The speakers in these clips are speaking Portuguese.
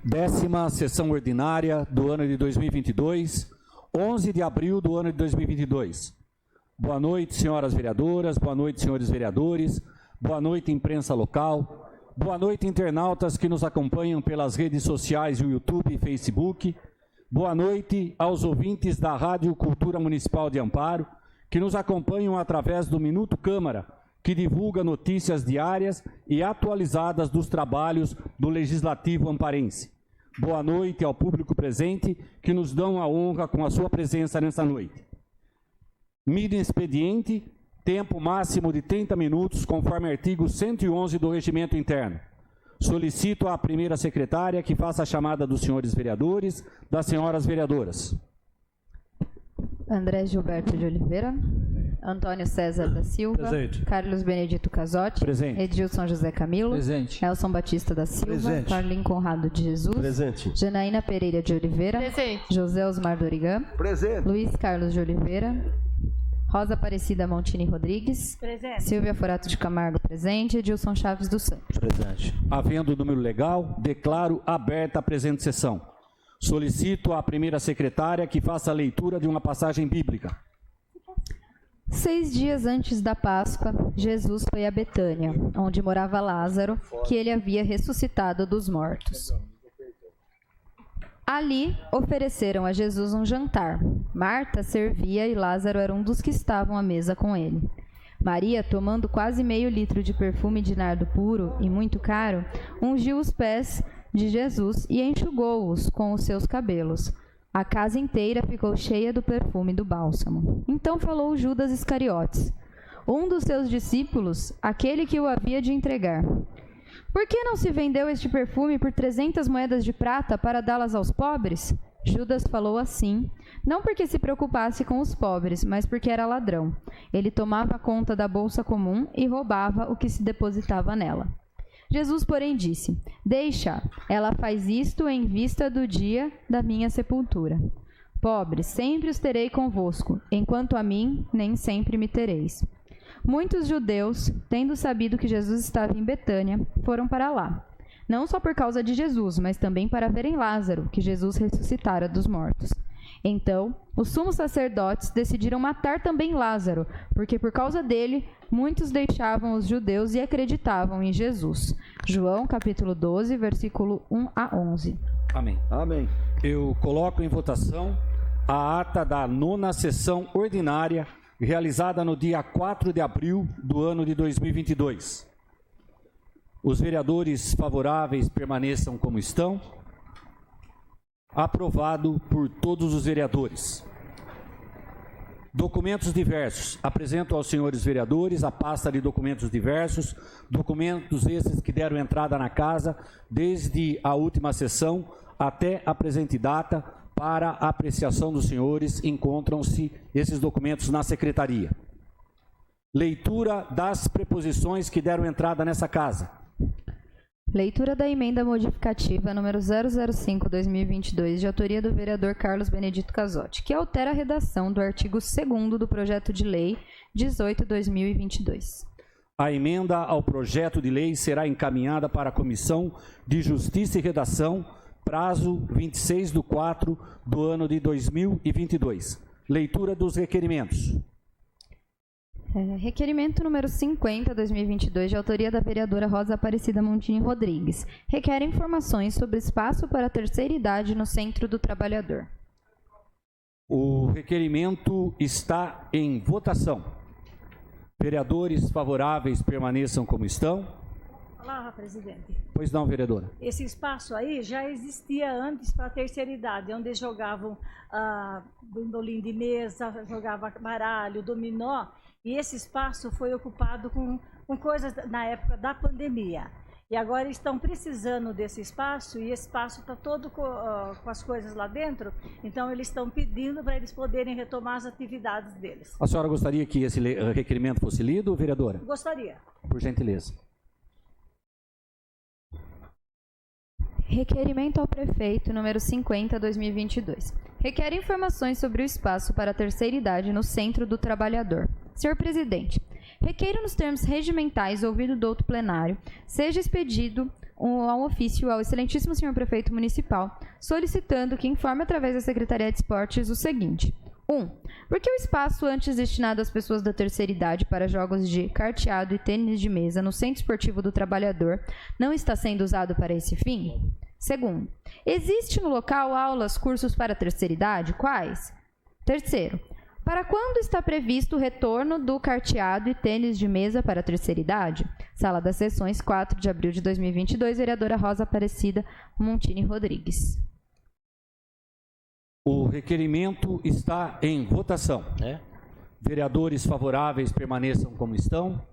10ª sessão ordinária do ano de 2022, 11 de abril do ano de 2022. Boa noite, senhoras vereadoras, boa noite, senhores vereadores, boa noite, imprensa local, boa noite, internautas que nos acompanham pelas redes sociais, o YouTube e Facebook, boa noite aos ouvintes da Rádio Cultura Municipal de Amparo, que nos acompanham através do Minuto Câmara, que divulga notícias diárias e atualizadas dos trabalhos do Legislativo amparense. Boa noite ao público presente, que nos dão a honra com a sua presença nesta noite. Mídia expediente, tempo máximo de 30 minutos, conforme artigo 111 do Regimento Interno. Solicito à primeira secretária que faça a chamada dos senhores vereadores, das senhoras vereadoras. André Gilberto de Oliveira. Antônio César da Silva. Presente. Carlos Benedito Casotti. Presente. Edilson José Camilo. Presente. Elson Batista da Silva. Presente. Carlin Conrado de Jesus. Presente. Janaína Pereira de Oliveira. Presente. José Osmar Dorigan. Presente. Luiz Carlos de Oliveira. Rosa Aparecida Montini Rodrigues. Presente. Silvia Forato de Camargo, presente. Edilson Chaves dos Santos. Presente. Havendo o número legal, declaro aberta a presente sessão. Solicito à primeira secretária que faça a leitura de uma passagem bíblica. 6 dias antes da Páscoa, Jesus foi a Betânia, onde morava Lázaro, que ele havia ressuscitado dos mortos. Ali ofereceram a Jesus um jantar. Marta servia e Lázaro era um dos que estavam à mesa com ele. Maria, tomando quase meio litro de perfume de nardo puro e muito caro, ungiu os pés de Jesus e enxugou-os com os seus cabelos. A casa inteira ficou cheia do perfume do bálsamo. Então falou Judas Iscariotes, um dos seus discípulos, aquele que o havia de entregar. Por que não se vendeu este perfume por 300 moedas de prata para dá-las aos pobres? Judas falou assim, não porque se preocupasse com os pobres, mas porque era ladrão. Ele tomava conta da bolsa comum e roubava o que se depositava nela. Jesus, porém, disse, deixa, ela faz isto em vista do dia da minha sepultura. Pobres, sempre os terei convosco, enquanto a mim, nem sempre me tereis. Muitos judeus, tendo sabido que Jesus estava em Betânia, foram para lá. Não só por causa de Jesus, mas também para verem Lázaro, que Jesus ressuscitara dos mortos. Então, os sumos sacerdotes decidiram matar também Lázaro, porque por causa dele, muitos deixavam os judeus e acreditavam em Jesus. João, capítulo 12, versículo 1 a 11. Amém. Amém. Eu coloco em votação a ata da 9ª sessão ordinária, realizada no dia 4 de abril do ano de 2022. Os vereadores favoráveis permaneçam como estão. Aprovado por todos os vereadores. Documentos diversos. Apresento aos senhores vereadores a pasta de documentos diversos, documentos esses que deram entrada na casa desde a última sessão até a presente data. Para a apreciação dos senhores, encontram-se esses documentos na secretaria. Leitura das preposições que deram entrada nessa casa. Leitura da emenda modificativa número 005/2022, de autoria do vereador Carlos Benedito Casotti, que altera a redação do artigo 2º do projeto de lei 18/2022. A emenda ao projeto de lei será encaminhada para a Comissão de Justiça e Redação, prazo 26/4 do ano de 2022. Leitura dos requerimentos. Requerimento número 50/2022, de autoria da vereadora Rosa Aparecida Montini Rodrigues. Requer informações sobre espaço para a terceira idade no Centro do Trabalhador. O requerimento está em votação. Vereadores favoráveis permaneçam como estão. Olá, presidente. Pois não, vereadora. Esse espaço aí já existia antes para a terceira idade, onde jogavam bandolim de mesa, jogava baralho, dominó, e esse espaço foi ocupado com coisas na época da pandemia. E agora estão precisando desse espaço, e esse espaço está todo com as coisas lá dentro, então eles estão pedindo para eles poderem retomar as atividades deles. A senhora gostaria que esse requerimento fosse lido, vereadora? Gostaria. Por gentileza. Requerimento ao prefeito número 50/2022. Requer informações sobre o espaço para a terceira idade no Centro do Trabalhador. Senhor presidente, requeiro nos termos regimentais ouvido do outro plenário, seja expedido um ofício ao excelentíssimo senhor prefeito municipal, solicitando que informe através da Secretaria de Esportes o seguinte. 1. Por que o espaço antes destinado às pessoas da terceira idade para jogos de carteado e tênis de mesa no Centro Esportivo do Trabalhador não está sendo usado para esse fim? 2. Existe no local aulas, cursos para a terceira idade? Quais? 3. Para quando está previsto o retorno do carteado e tênis de mesa para a terceira idade? Sala das Sessões, 4 de abril de 2022, vereadora Rosa Aparecida Montini Rodrigues. O requerimento está em votação. Vereadores favoráveis permaneçam como estão.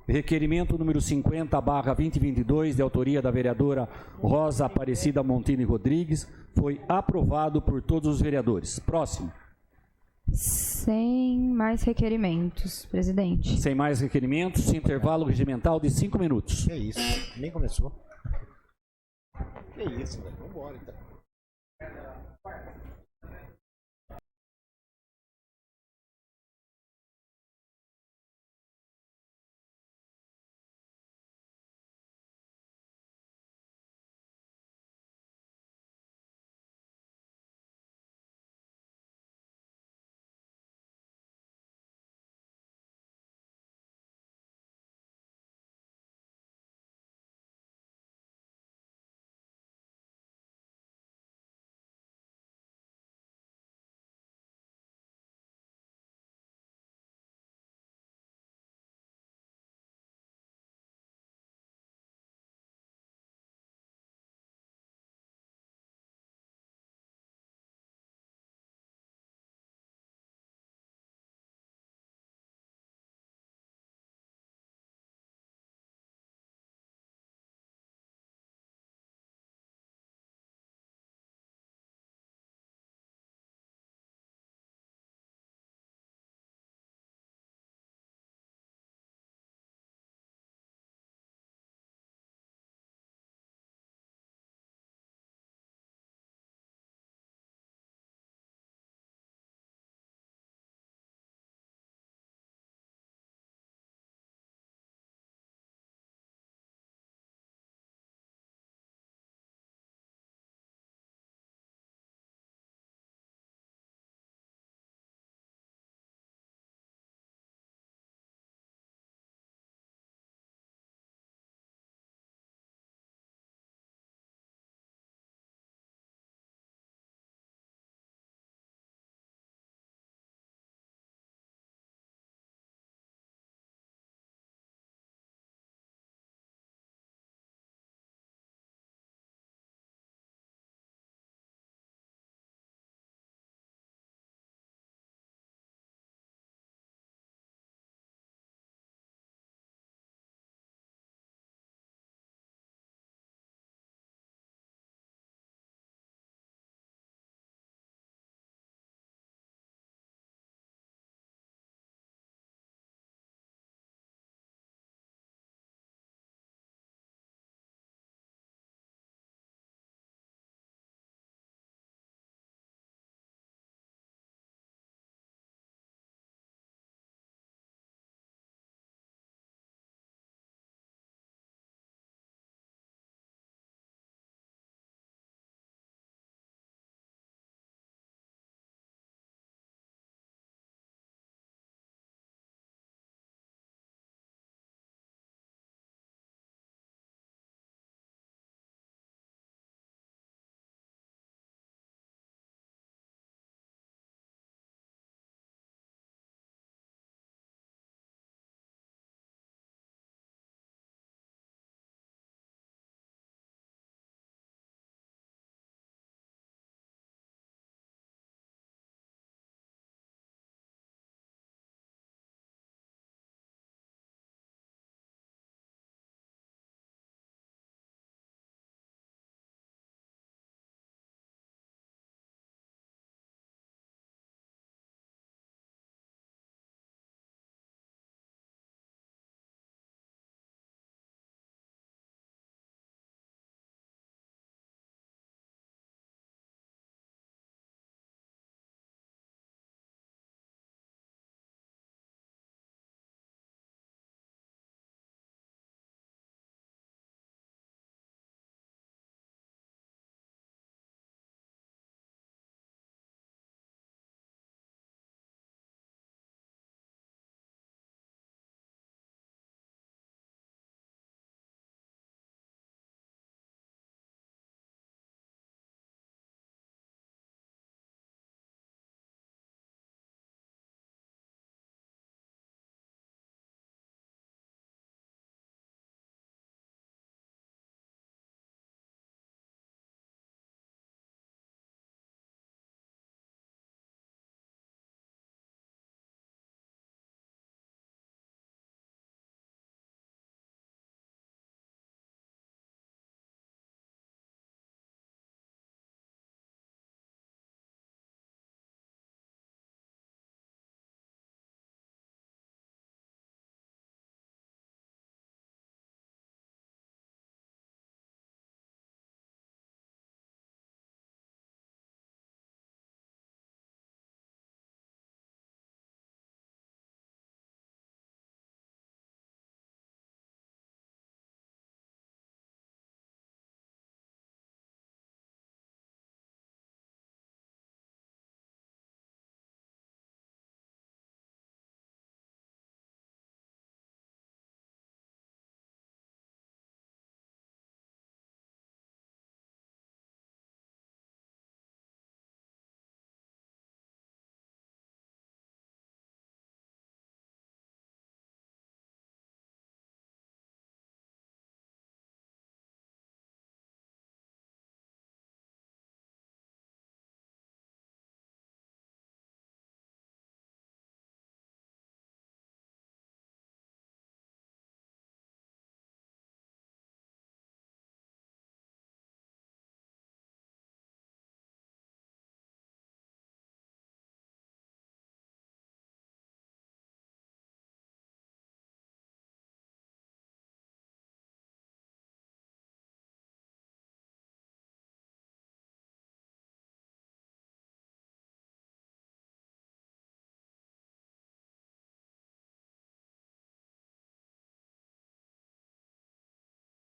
Requerimento número 50/2022, de autoria da vereadora Rosa Aparecida Montini Rodrigues, foi aprovado por todos os vereadores. Próximo. Sem mais requerimentos, presidente. Sem mais requerimentos, intervalo regimental de 5 minutos. Que isso? Nem começou. Que isso, velho? Vamos embora, então.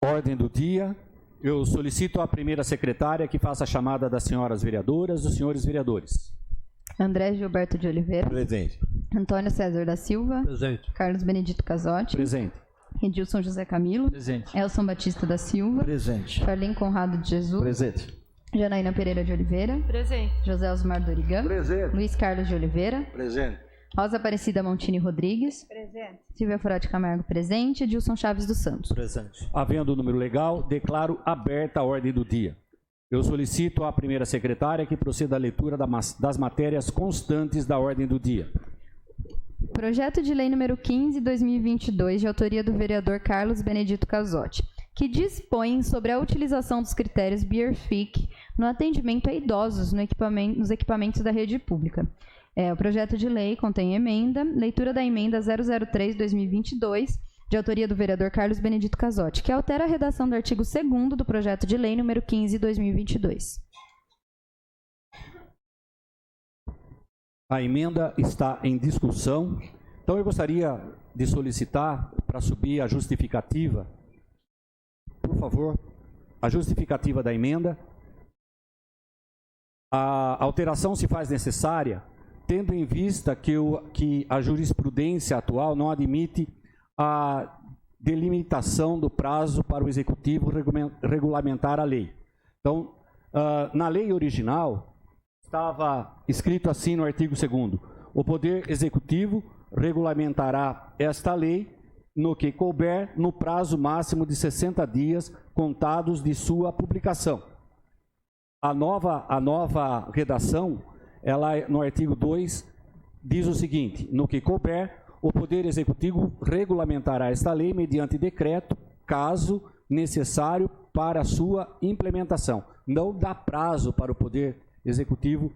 Ordem do dia. Eu solicito à primeira secretária que faça a chamada das senhoras vereadoras, dos senhores vereadores. André Gilberto de Oliveira. Presente. Antônio César da Silva. Presente. Carlos Benedito Casotti. Presente. Edilson José Camilo. Presente. Elson Batista da Silva. Presente. Carlin Conrado de Jesus. Presente. Janaína Pereira de Oliveira. Presente. José Osmar Dorigan. Presente. Luiz Carlos de Oliveira. Presente. Rosa Aparecida Montini Rodrigues. Presente. Silvia Furati Camargo presente. Edilson Chaves dos Santos. Presente. Havendo o número legal, declaro aberta a ordem do dia. Eu solicito à primeira secretária que proceda à leitura das matérias constantes da ordem do dia. Projeto de lei número 15/2022, de autoria do vereador Carlos Benedito Casotti, que dispõe sobre a utilização dos critérios BIRFIC no atendimento a idosos nos equipamentos da rede pública. O projeto de lei contém emenda, leitura da emenda 003/2022, de autoria do vereador Carlos Benedito Casotti, que altera a redação do artigo 2º do projeto de lei número 15/2022. A emenda está em discussão, então eu gostaria de solicitar para subir a justificativa, por favor, a justificativa da emenda. A alteração se faz necessária, tendo em vista que a jurisprudência atual não admite a delimitação do prazo para o Executivo regulamentar a lei. Então, na lei original, estava escrito assim no artigo 2º: o Poder Executivo regulamentará esta lei no que couber no prazo máximo de 60 dias contados de sua publicação. A nova redação, ela no artigo 2, diz o seguinte: no que couber, o Poder Executivo regulamentará esta lei mediante decreto, caso necessário para sua implementação. Não dá prazo para o Poder Executivo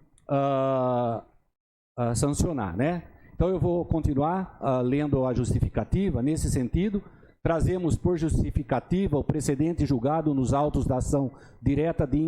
sancionar, né? Então eu vou continuar lendo a justificativa. Nesse sentido, trazemos por justificativa o precedente julgado nos autos da ação direta de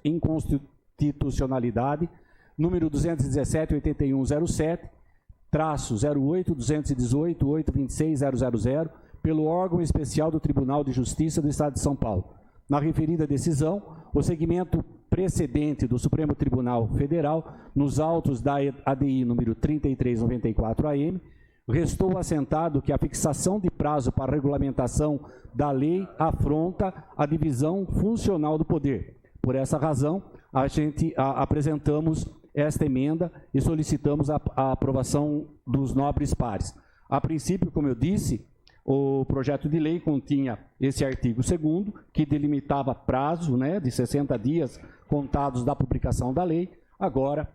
inconstitucionalidade, número 217-8107-08-218-826-000, pelo órgão especial do Tribunal de Justiça do Estado de São Paulo. Na referida decisão, o segmento precedente do Supremo Tribunal Federal, nos autos da ADI número 3394-AM, restou assentado que a fixação de prazo para regulamentação da lei afronta a divisão funcional do poder. Por essa razão, a gente apresentamos esta emenda e solicitamos a aprovação dos nobres pares. A princípio, como eu disse, o projeto de lei continha esse artigo 2º, que delimitava prazo, né, de 60 dias contados da publicação da lei. Agora,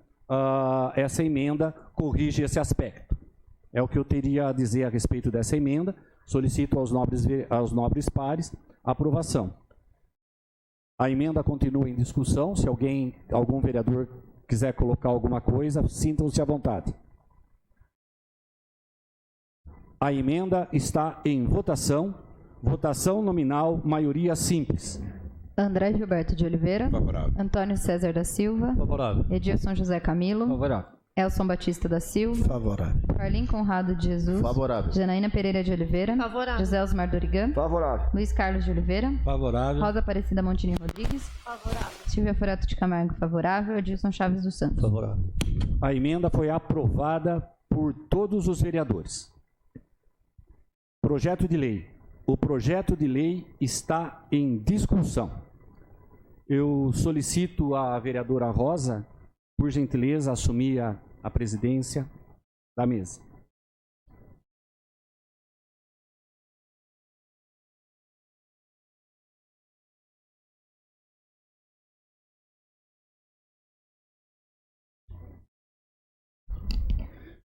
essa emenda corrige esse aspecto. É o que eu teria a dizer a respeito dessa emenda. Solicito aos nobres pares a aprovação. A emenda continua em discussão. Se algum vereador quiser colocar alguma coisa, sintam-se à vontade. A emenda está em votação. Votação nominal, maioria simples. André Gilberto de Oliveira. Favorável. Antônio César da Silva. Favorável. Edilson José Camilo. Favorável. Elson Batista da Silva. Favorável. Carlin Conrado de Jesus. Favorável. Janaína Pereira de Oliveira. Favorável. José Osmar Dorigan. Favorável. Luiz Carlos de Oliveira. Favorável. Rosa Aparecida Montini Rodrigues. Favorável. Silvia Furati de Camargo, favorável. Edilson Chaves dos Santos. Favorável. A emenda foi aprovada por todos os vereadores. Projeto de lei. O projeto de lei está em discussão. Eu solicito à vereadora Rosa, por gentileza, assumir a presidência da mesa.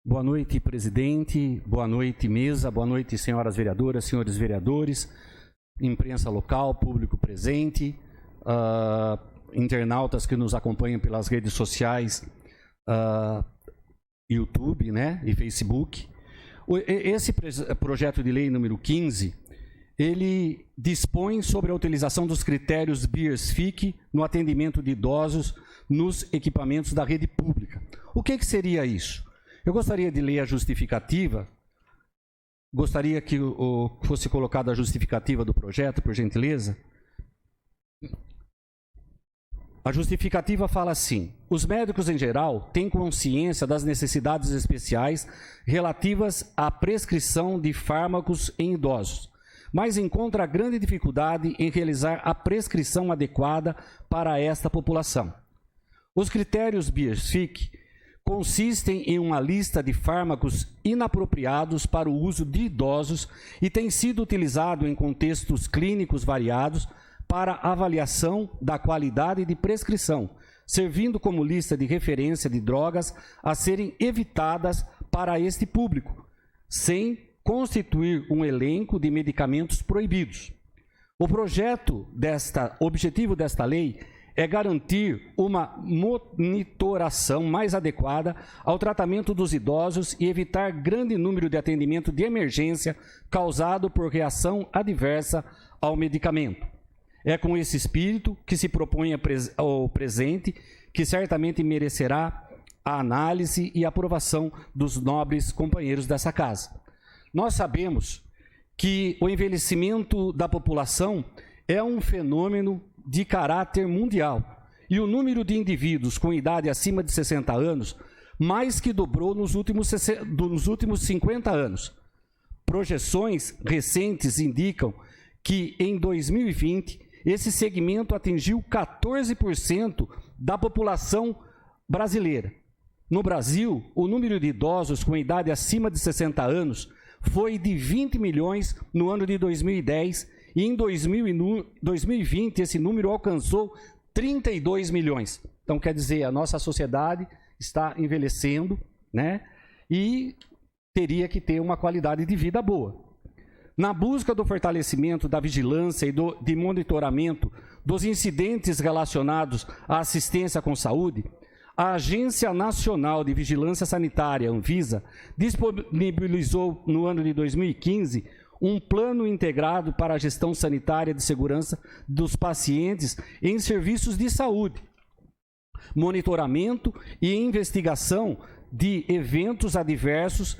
Boa noite, presidente. Boa noite, mesa. Boa noite, senhoras vereadoras, senhores vereadores, imprensa local, público presente, internautas que nos acompanham pelas redes sociais, YouTube, né, e Facebook. Esse projeto de lei número 15, ele dispõe sobre a utilização dos critérios BIRFIC no atendimento de idosos nos equipamentos da rede pública. O que seria isso? Eu gostaria de ler a justificativa Gostaria que fosse colocada a justificativa do projeto, por gentileza. A justificativa fala assim: os médicos em geral têm consciência das necessidades especiais relativas à prescrição de fármacos em idosos, mas encontra grande dificuldade em realizar a prescrição adequada para esta população. Os critérios BIESFIC consistem em uma lista de fármacos inapropriados para o uso de idosos e tem sido utilizado em contextos clínicos variados para avaliação da qualidade de prescrição, servindo como lista de referência de drogas a serem evitadas para este público, sem constituir um elenco de medicamentos proibidos. O objetivo desta lei é garantir uma monitoração mais adequada ao tratamento dos idosos e evitar grande número de atendimento de emergência causado por reação adversa ao medicamento. É com esse espírito que se propõe o presente, que certamente merecerá a análise e aprovação dos nobres companheiros dessa casa. Nós sabemos que o envelhecimento da população é um fenômeno de caráter mundial e o número de indivíduos com idade acima de 60 anos mais que dobrou nos últimos 50 anos. Projeções recentes indicam que em 2020 esse segmento atingiu 14% da população brasileira. No Brasil, o número de idosos com idade acima de 60 anos foi de 20 milhões no ano de 2010 e em 2020 esse número alcançou 32 milhões. Então, quer dizer, a nossa sociedade está envelhecendo, né? E teria que ter uma qualidade de vida boa. Na busca do fortalecimento da vigilância e de monitoramento dos incidentes relacionados à assistência com saúde, a Agência Nacional de Vigilância Sanitária, Anvisa, disponibilizou no ano de 2015 um plano integrado para a gestão sanitária de segurança dos pacientes em serviços de saúde, monitoramento e investigação de eventos adversos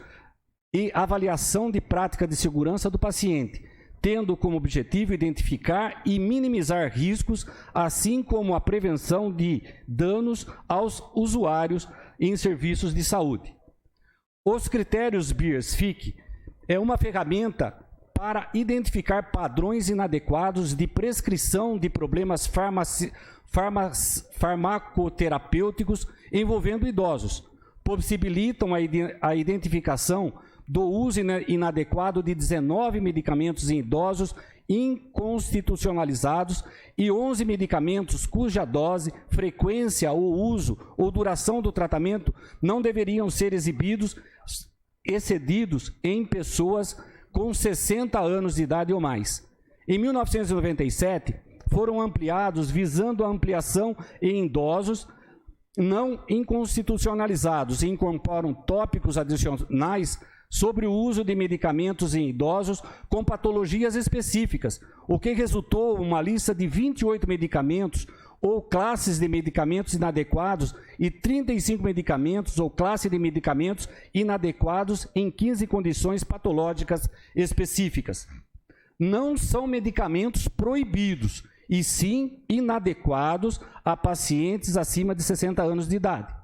e avaliação de prática de segurança do paciente, tendo como objetivo identificar e minimizar riscos, assim como a prevenção de danos aos usuários em serviços de saúde. Os critérios BIESFIC é uma ferramenta para identificar padrões inadequados de prescrição de problemas farmacoterapêuticos envolvendo idosos, possibilitam a identificação do uso inadequado de 19 medicamentos em idosos inconstitucionalizados e 11 medicamentos cuja dose, frequência ou uso ou duração do tratamento não deveriam ser excedidos em pessoas com 60 anos de idade ou mais. Em 1997, foram ampliados visando a ampliação em idosos não inconstitucionalizados e incorporam tópicos adicionais sobre o uso de medicamentos em idosos com patologias específicas, o que resultou uma lista de 28 medicamentos ou classes de medicamentos inadequados e 35 medicamentos ou classe de medicamentos inadequados em 15 condições patológicas específicas. Não são medicamentos proibidos, e sim inadequados a pacientes acima de 60 anos de idade.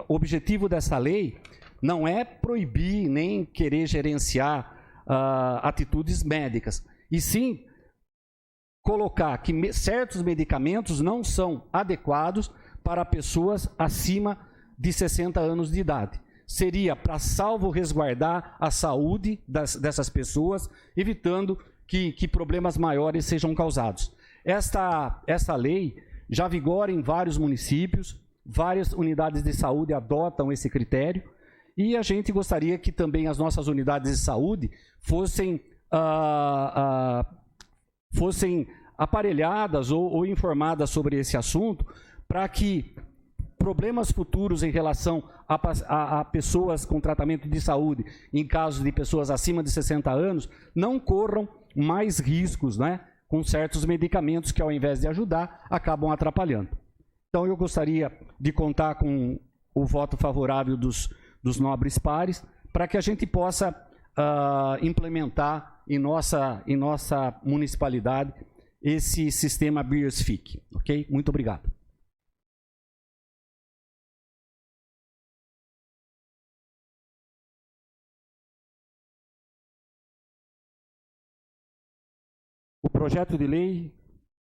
O objetivo dessa lei não é proibir nem querer gerenciar atitudes médicas, e sim colocar que certos medicamentos não são adequados para pessoas acima de 60 anos de idade. Seria para resguardar a saúde dessas pessoas, evitando que problemas maiores sejam causados. Esta lei já vigora em vários municípios, várias unidades de saúde adotam esse critério, e a gente gostaria que também as nossas unidades de saúde fossem aparelhadas ou informadas sobre esse assunto, para que problemas futuros em relação a pessoas com tratamento de saúde, em caso de pessoas acima de 60 anos, não corram mais riscos, né, com certos medicamentos que, ao invés de ajudar, acabam atrapalhando. Então, eu gostaria de contar com o voto favorável dos nobres pares, para que a gente possa implementar em nossa municipalidade esse sistema BIRSFIC, ok? Muito obrigado. O projeto de lei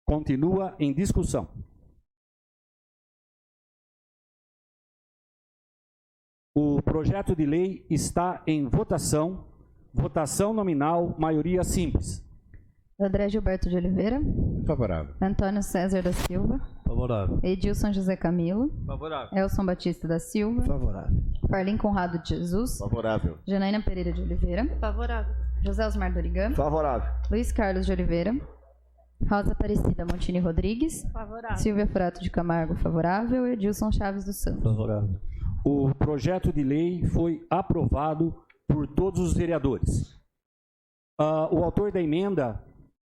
continua em discussão. O projeto de lei está em votação. Votação nominal, maioria simples. André Gilberto de Oliveira. Favorável. Antônio César da Silva. Favorável. Edilson José Camilo. Favorável. Elson Batista da Silva. Favorável. Farlim Conrado de Jesus. Favorável. Janaína Pereira de Oliveira. Favorável. José Osmar Dorigan. Favorável. Luiz Carlos de Oliveira. Rosa Aparecida Montini Rodrigues. Favorável. Silvia Frato de Camargo, favorável. Edilson Chaves dos Santos. Favorável. O projeto de lei foi aprovado por todos os vereadores. O autor da emenda,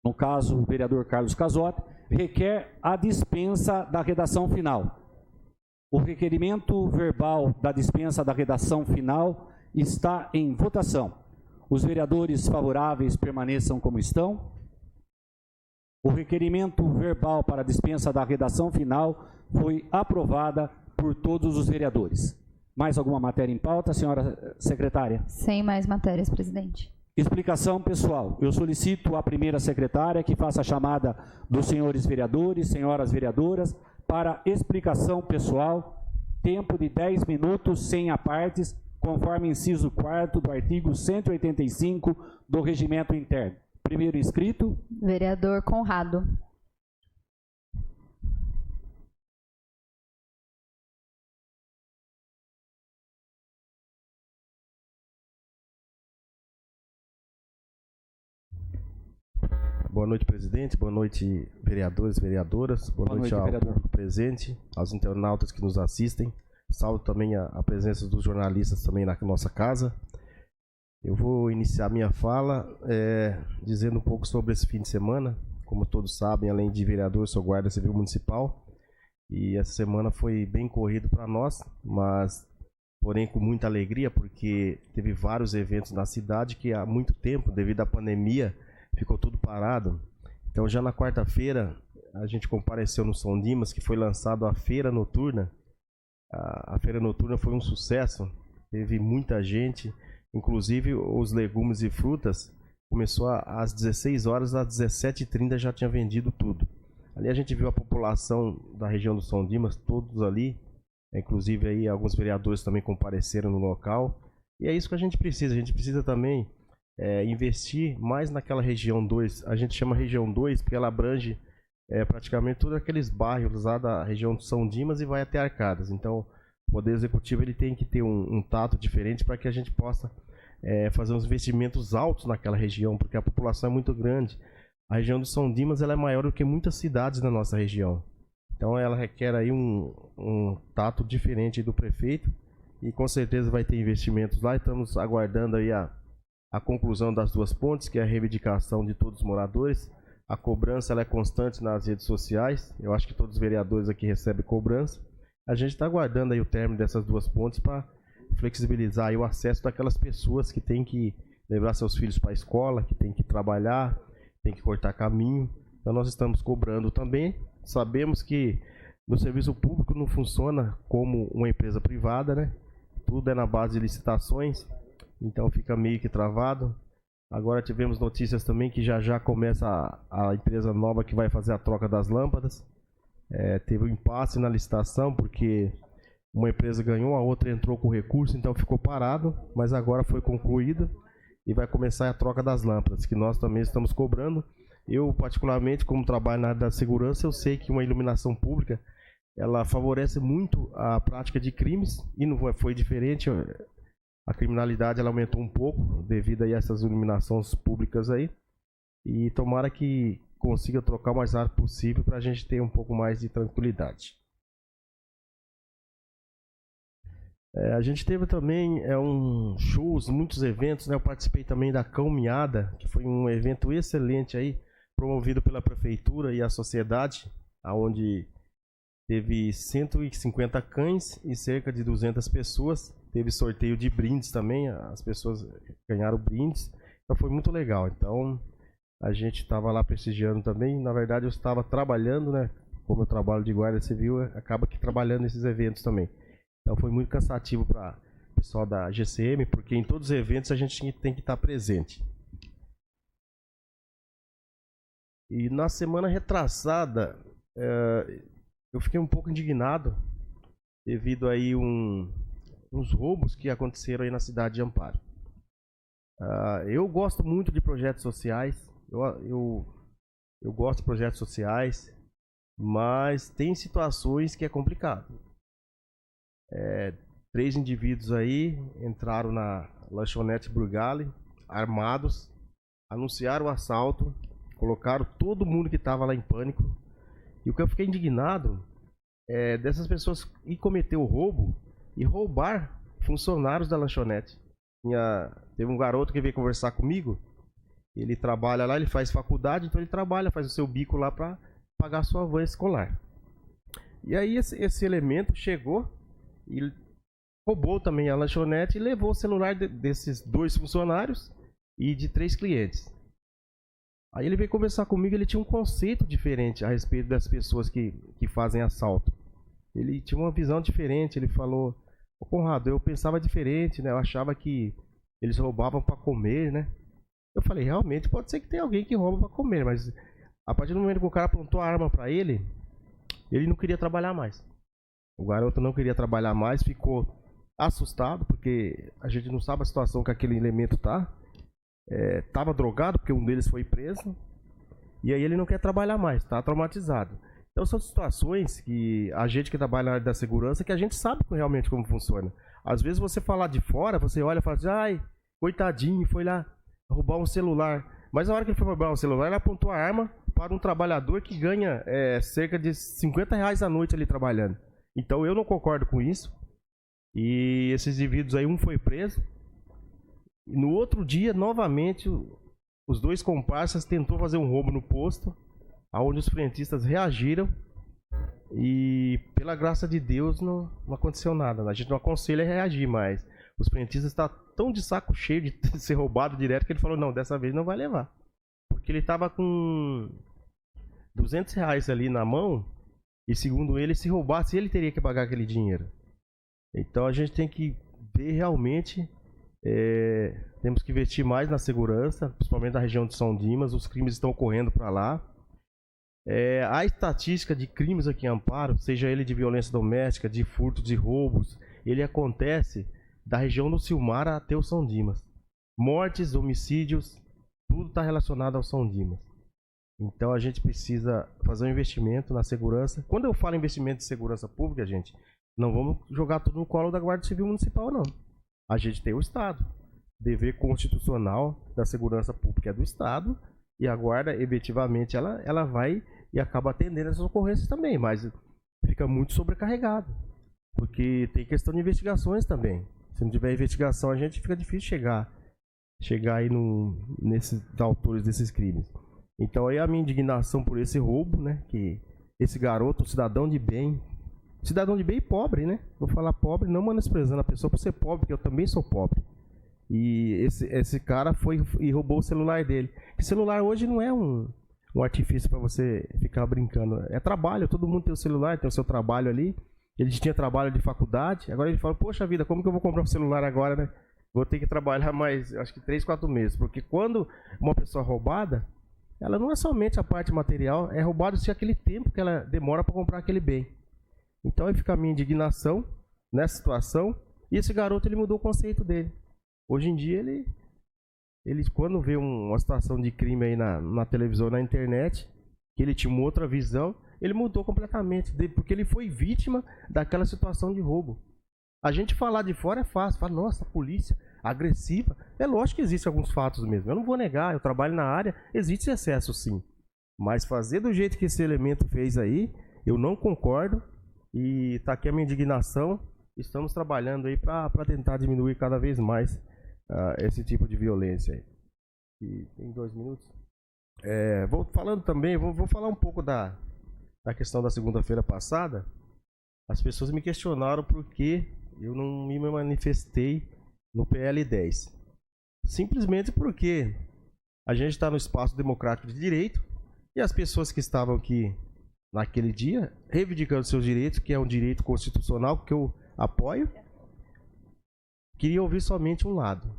no caso o vereador Carlos Casotti, requer a dispensa da redação final. O requerimento verbal da dispensa da redação final está em votação. Os vereadores favoráveis permaneçam como estão. O requerimento verbal para a dispensa da redação final foi aprovada por todos os vereadores. Mais alguma matéria em pauta, senhora secretária? Sem mais matérias, presidente. Explicação pessoal. Eu solicito à primeira secretária que faça a chamada dos senhores vereadores, senhoras vereadoras, para explicação pessoal, tempo de 10 minutos, sem apartes, conforme inciso 4º do artigo 185 do Regimento Interno. Primeiro inscrito. Vereador Conrado. Boa noite, presidente. Boa noite, vereadores e vereadoras. Boa noite ao vereador. público presente, aos internautas que nos assistem. Salve também a presença dos jornalistas também na nossa casa. Eu vou iniciar minha fala dizendo um pouco sobre esse fim de semana. Como todos sabem, além de vereador, sou guarda civil municipal. E essa semana foi bem corrido para nós, mas porém com muita alegria, porque teve vários eventos na cidade que há muito tempo, devido à pandemia, ficou tudo parado. Então já na quarta-feira a gente compareceu no São Dimas, que foi lançado a Feira Noturna. A Feira Noturna foi um sucesso, teve muita gente, inclusive os legumes e frutas. Começou às 16 horas, às 17h30 já tinha vendido tudo. Ali a gente viu a população da região do São Dimas, todos ali, inclusive aí alguns vereadores também compareceram no local. E é isso que a gente precisa também investir mais naquela região 2. A gente chama região 2 porque ela abrange praticamente todos aqueles bairros lá da região do São Dimas e vai até Arcadas. Então o Poder Executivo ele tem que ter um tato diferente para que a gente possa fazer uns investimentos altos naquela região, porque a população é muito grande. A região do São Dimas ela é maior do que muitas cidades da nossa região. Então ela requer aí um tato diferente do prefeito e com certeza vai ter investimentos lá. Estamos aguardando aí a conclusão das duas pontes, que é a reivindicação de todos os moradores. A cobrança ela é constante nas redes sociais. Eu acho que todos os vereadores aqui recebem cobrança. A gente está aguardando aí o término dessas duas pontes para flexibilizar aí o acesso daquelas pessoas que têm que levar seus filhos para a escola, que têm que trabalhar, tem que cortar caminho. Então nós estamos cobrando também. Sabemos que no serviço público não funciona como uma empresa privada, né? Tudo é na base de licitações, então fica meio que travado. Agora tivemos notícias também que já começa a empresa nova que vai fazer a troca das lâmpadas. Teve um impasse na licitação porque uma empresa ganhou, a outra entrou com recurso, então ficou parado, mas agora foi concluída e vai começar a troca das lâmpadas, que nós também estamos cobrando. Eu, particularmente, como trabalho na área da segurança, eu sei que uma iluminação pública, ela favorece muito a prática de crimes, e não foi diferente. A criminalidade ela aumentou um pouco devido a essas iluminações públicas aí, e tomara que consiga trocar o mais rápido possível para a gente ter um pouco mais de tranquilidade. A gente teve também shows, muitos eventos, né? Eu participei também da Caminhada, que foi um evento excelente aí, promovido pela prefeitura e a sociedade, onde teve 150 cães e cerca de 200 pessoas. teve sorteio de brindes também, as pessoas ganharam brindes, então foi muito legal. Então a gente estava lá prestigiando também. Na verdade eu estava trabalhando, né? Como eu trabalho de guarda civil, acaba que trabalhando nesses eventos também. Então foi muito cansativo para o pessoal da GCM, porque em todos os eventos a gente tem que estar presente. E na semana retrasada, eu fiquei um pouco indignado devido aí uns roubos que aconteceram aí na cidade de Amparo. Eu gosto muito de projetos sociais, eu gosto de projetos sociais, mas tem situações que é complicado. 3 indivíduos aí entraram na lanchonete Burgali, armados, anunciaram o assalto, colocaram todo mundo que estava lá em pânico. E o que eu fiquei indignado é dessas pessoas ir cometer o roubo e roubar funcionários da lanchonete. Teve um garoto que veio conversar comigo, ele trabalha lá, ele faz faculdade, então ele trabalha, faz o seu bico lá para pagar a sua van escolar. E aí esse elemento chegou e roubou também a lanchonete e levou o celular desses 2 funcionários e de 3 clientes. Aí ele veio conversar comigo, ele tinha um conceito diferente a respeito das pessoas que fazem assalto. Ele tinha uma visão diferente, ele falou: "Ô Conrado, eu pensava diferente, né? Eu achava que eles roubavam para comer, né?" Eu falei: "Realmente, pode ser que tenha alguém que rouba para comer, mas a partir do momento que o cara apontou a arma para ele, ele não queria trabalhar mais." O garoto não queria trabalhar mais, ficou assustado, porque a gente não sabe a situação que aquele elemento tá. Tava drogado, porque um deles foi preso, e aí ele não quer trabalhar mais, tá traumatizado. Então são situações que a gente que trabalha na área da segurança, que a gente sabe realmente como funciona. Às vezes você falar de fora, você olha e fala assim: "Ai, coitadinho, foi lá roubar um celular." Mas na hora que ele foi roubar um celular, ele apontou a arma para um trabalhador que ganha cerca de R$50 a noite ali trabalhando. Então eu não concordo com isso. E esses indivíduos aí, um foi preso. E no outro dia, novamente, os 2 comparsas tentou fazer um roubo no posto, aonde os frentistas reagiram. E pela graça de Deus não aconteceu nada. A gente não aconselha a reagir, mas os frentistas estão tão de saco cheio de ser roubado direto que ele falou: "Não, dessa vez não vai levar." Porque ele estava com R$200 ali na mão, e segundo ele, se roubasse, ele teria que pagar aquele dinheiro. Então a gente tem que ver realmente, temos que investir mais na segurança, principalmente na região de São Dimas. Os crimes estão ocorrendo para lá. A estatística de crimes aqui em Amparo, seja ele de violência doméstica, de furtos, de roubos, ele acontece da região do Silmara até o São Dimas. Mortes, homicídios, tudo está relacionado ao São Dimas. Então a gente precisa fazer um investimento na segurança. Quando eu falo investimento em segurança pública, gente, não vamos jogar tudo no colo da Guarda Civil Municipal, não. A gente tem o Estado. Dever constitucional da segurança pública é do Estado, e a Guarda, efetivamente, ela vai e acaba atendendo essas ocorrências também, mas fica muito sobrecarregado, porque tem questão de investigações também. Se não tiver investigação, a gente fica difícil chegar aí nesses autores desses crimes. Então aí a minha indignação por esse roubo, né, que esse garoto, cidadão de bem e pobre, né, vou falar pobre, não menosprezando a pessoa por ser pobre, porque eu também sou pobre. E esse cara foi e roubou o celular dele. O celular hoje não é um artifício para você ficar brincando. É trabalho, todo mundo tem o celular, tem o seu trabalho ali. Ele tinha trabalho de faculdade, agora ele fala: "Poxa vida, como que eu vou comprar um celular agora, né? Vou ter que trabalhar mais, acho que 3, 4 meses." Porque quando uma pessoa é roubada, ela não é somente a parte material, é roubado-se aquele tempo que ela demora para comprar aquele bem. Então aí fica a minha indignação nessa situação. E esse garoto, ele mudou o conceito dele. Hoje em dia, ele quando vê uma situação de crime aí na televisão, na internet, que ele tinha uma outra visão, ele mudou completamente, porque ele foi vítima daquela situação de roubo. A gente falar de fora é fácil, falar: "Nossa, a polícia agressiva." É lógico que existem alguns fatos mesmo, eu não vou negar, eu trabalho na área, existe excesso sim. Mas fazer do jeito que esse elemento fez aí, eu não concordo, e tá aqui a minha indignação. Estamos trabalhando aí para tentar diminuir cada vez mais esse tipo de violência aí. E tem 2 minutos. Vou falando também, vou falar um pouco da questão da segunda-feira passada. As pessoas me questionaram por que eu não me manifestei no PL 10. Simplesmente porque a gente está no espaço democrático de direito e as pessoas que estavam aqui naquele dia, reivindicando seus direitos, que é um direito constitucional que eu apoio, queriam ouvir somente um lado.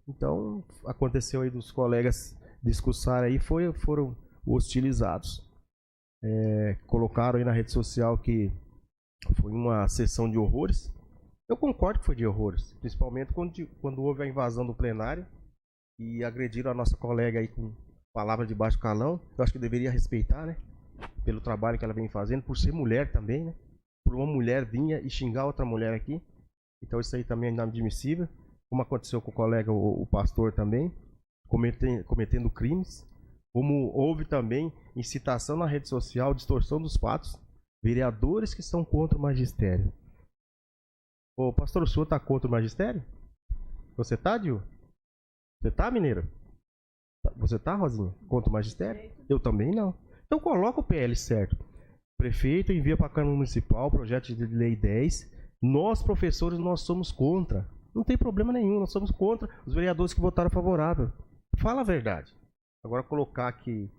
Então, aconteceu aí dos colegas discursarem aí, foram hostilizados. Colocaram aí na rede social que foi uma sessão de horrores. Eu concordo que foi de horrores, principalmente quando houve a invasão do plenário e agrediram a nossa colega aí com palavras de baixo calão. Eu acho que deveria respeitar, né? Pelo trabalho que ela vem fazendo, por ser mulher também, né? Por uma mulher vinha e xingar outra mulher aqui. Então isso aí também é inadmissível. Como aconteceu com o colega, o pastor também, cometendo crimes. Como houve também incitação na rede social, distorção dos fatos. Vereadores que são contra o magistério. Ô, pastor, o senhor está contra o magistério? Você tá, Dil? Você tá, mineiro? Você tá, Rosinha? Contra o magistério? Eu também não. Então coloca o PL certo. Prefeito envia para a Câmara Municipal o projeto de lei 10. Nós, professores, nós somos contra. Não tem problema nenhum, nós somos contra os vereadores que votaram favorável. Fala a verdade. Agora colocar que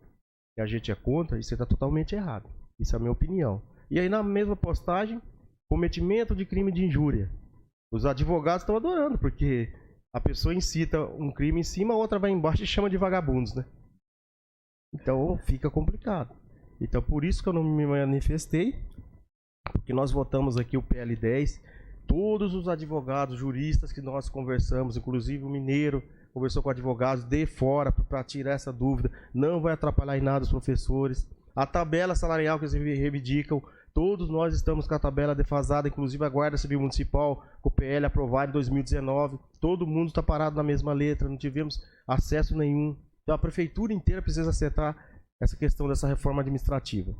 a gente é contra, isso está totalmente errado. Isso é a minha opinião. E aí na mesma postagem, cometimento de crime de injúria. Os advogados estão adorando, porque a pessoa incita um crime em cima, a outra vai embaixo e chama de vagabundos, né? Então fica complicado. Então por isso que eu não me manifestei, porque nós votamos aqui o PL 10, todos os advogados, juristas que nós conversamos, inclusive o mineiro conversou com advogados de fora para tirar essa dúvida, não vai atrapalhar em nada os professores. A tabela salarial que eles reivindicam, todos nós estamos com a tabela defasada, inclusive a Guarda Civil Municipal, com o PL aprovado em 2019, todo mundo está parado na mesma letra, não tivemos acesso nenhum. Então a prefeitura inteira precisa acertar essa questão dessa reforma administrativa.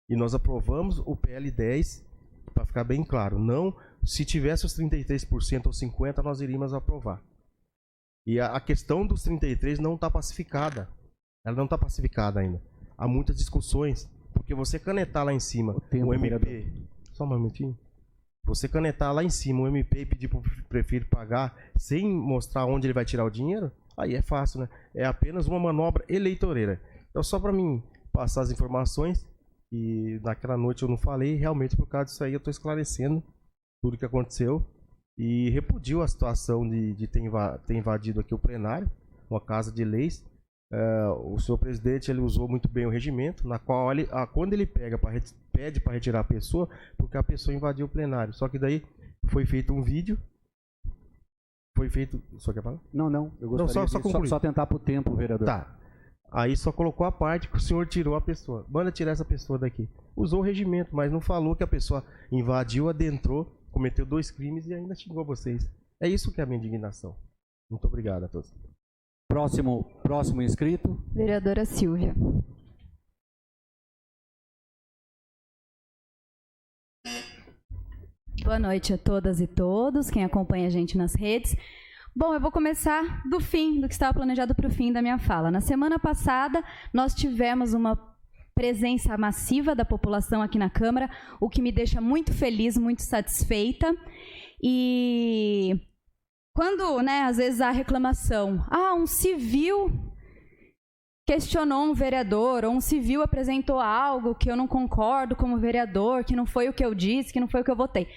E nós aprovamos o PL 10, para ficar bem claro, não, se tivesse os 33% ou 50%, nós iríamos aprovar. E a questão dos 33% não está pacificada, ela não está pacificada ainda. Há muitas discussões, porque você canetar lá em cima o MP, só um momentinho, você canetar lá em cima o MP e pedir para o prefeito pagar sem mostrar onde ele vai tirar o dinheiro, aí é fácil, né? É apenas uma manobra eleitoreira. Então só para mim passar as informações, e naquela noite eu não falei, realmente por causa disso aí eu estou esclarecendo tudo que aconteceu e repudio a situação de ter invadido aqui o plenário, uma casa de leis. O senhor presidente ele usou muito bem o regimento, na qual quando ele pede para retirar a pessoa, porque a pessoa invadiu o plenário. Só que daí foi feito um vídeo. Foi feito. Só quer falar? Não, eu gostaria só tentar para o tempo, vereador. Tá. Aí só colocou a parte que o senhor tirou a pessoa. Manda tirar essa pessoa daqui. Usou o regimento, mas não falou que a pessoa invadiu, adentrou, cometeu 2 crimes e ainda xingou vocês. É isso que é a minha indignação. Muito obrigado a todos. Próximo inscrito. Vereadora Silvia. Boa noite a todas e todos, quem acompanha a gente nas redes. Bom, eu vou começar do que estava planejado para o fim da minha fala. Na semana passada, nós tivemos uma presença massiva da população aqui na Câmara, o que me deixa muito feliz, muito satisfeita. E quando, às vezes há reclamação, um civil questionou um vereador, ou um civil apresentou algo que eu não concordo como vereador, que não foi o que eu disse, que não foi o que eu votei.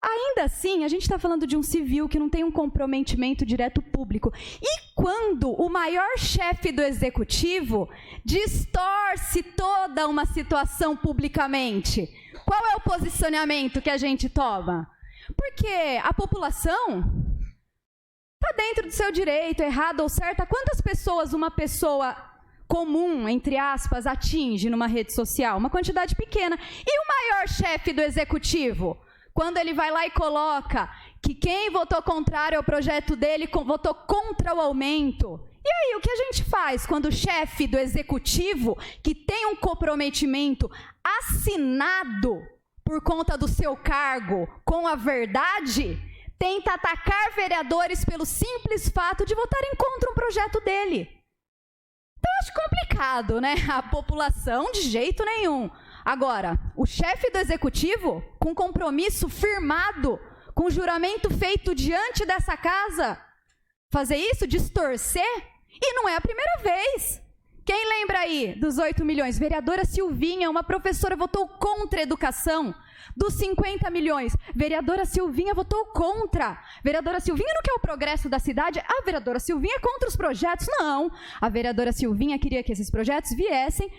Ainda assim, a gente está falando de um civil que não tem um comprometimento direto público. E quando o maior chefe do executivo distorce toda uma situação publicamente, qual é o posicionamento que a gente toma? Porque a população está dentro do seu direito, errado ou certo. Quantas pessoas uma pessoa comum, entre aspas, atinge numa rede social? Uma quantidade pequena. E o maior chefe do executivo? Quando ele vai lá e coloca que quem votou contrário ao projeto dele votou contra o aumento. E aí, o que a gente faz quando o chefe do executivo, que tem um comprometimento assinado por conta do seu cargo com a verdade, tenta atacar vereadores pelo simples fato de votarem contra um projeto dele? Então, eu acho complicado, né? A população, de jeito nenhum. Agora, o chefe do executivo, com compromisso firmado com juramento feito diante dessa casa, fazer isso, distorcer? E não é a primeira vez. Quem lembra aí dos 8 milhões? Vereadora Silvinha, uma professora, votou contra a educação. Dos 50 milhões, vereadora Silvinha votou contra. Vereadora Silvinha não quer o progresso da cidade? A vereadora Silvinha é contra os projetos? Não. A vereadora Silvinha queria que esses projetos viessem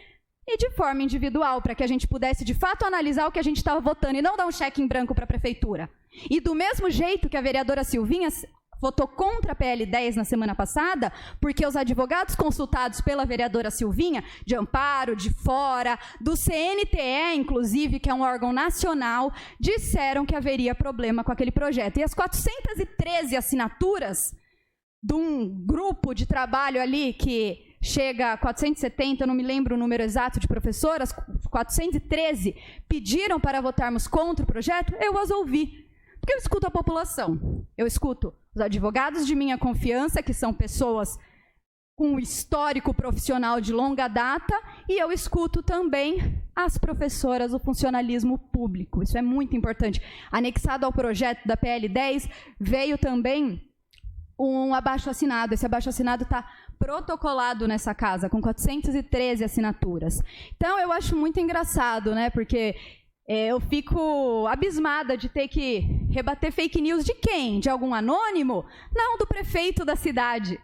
e de forma individual, para que a gente pudesse de fato analisar o que a gente estava votando e não dar um cheque em branco para a prefeitura. E do mesmo jeito que a vereadora Silvinha votou contra a PL 10 na semana passada, porque os advogados consultados pela vereadora Silvinha, de amparo, de fora, do CNTE, inclusive, que é um órgão nacional, disseram que haveria problema com aquele projeto. E as 413 assinaturas de um grupo de trabalho ali que chega a 470, eu não me lembro o número exato de professoras, 413 pediram para votarmos contra o projeto, eu as ouvi. Porque eu escuto a população, eu escuto os advogados de minha confiança, que são pessoas com histórico profissional de longa data, e eu escuto também as professoras do funcionalismo público. Isso é muito importante. Anexado ao projeto da PL 10, veio também um abaixo-assinado. Esse abaixo-assinado está protocolado nessa casa, com 413 assinaturas. Então, eu acho muito engraçado, né, porque eu fico abismada de ter que rebater fake news de quem? De algum anônimo? Não, do prefeito da cidade.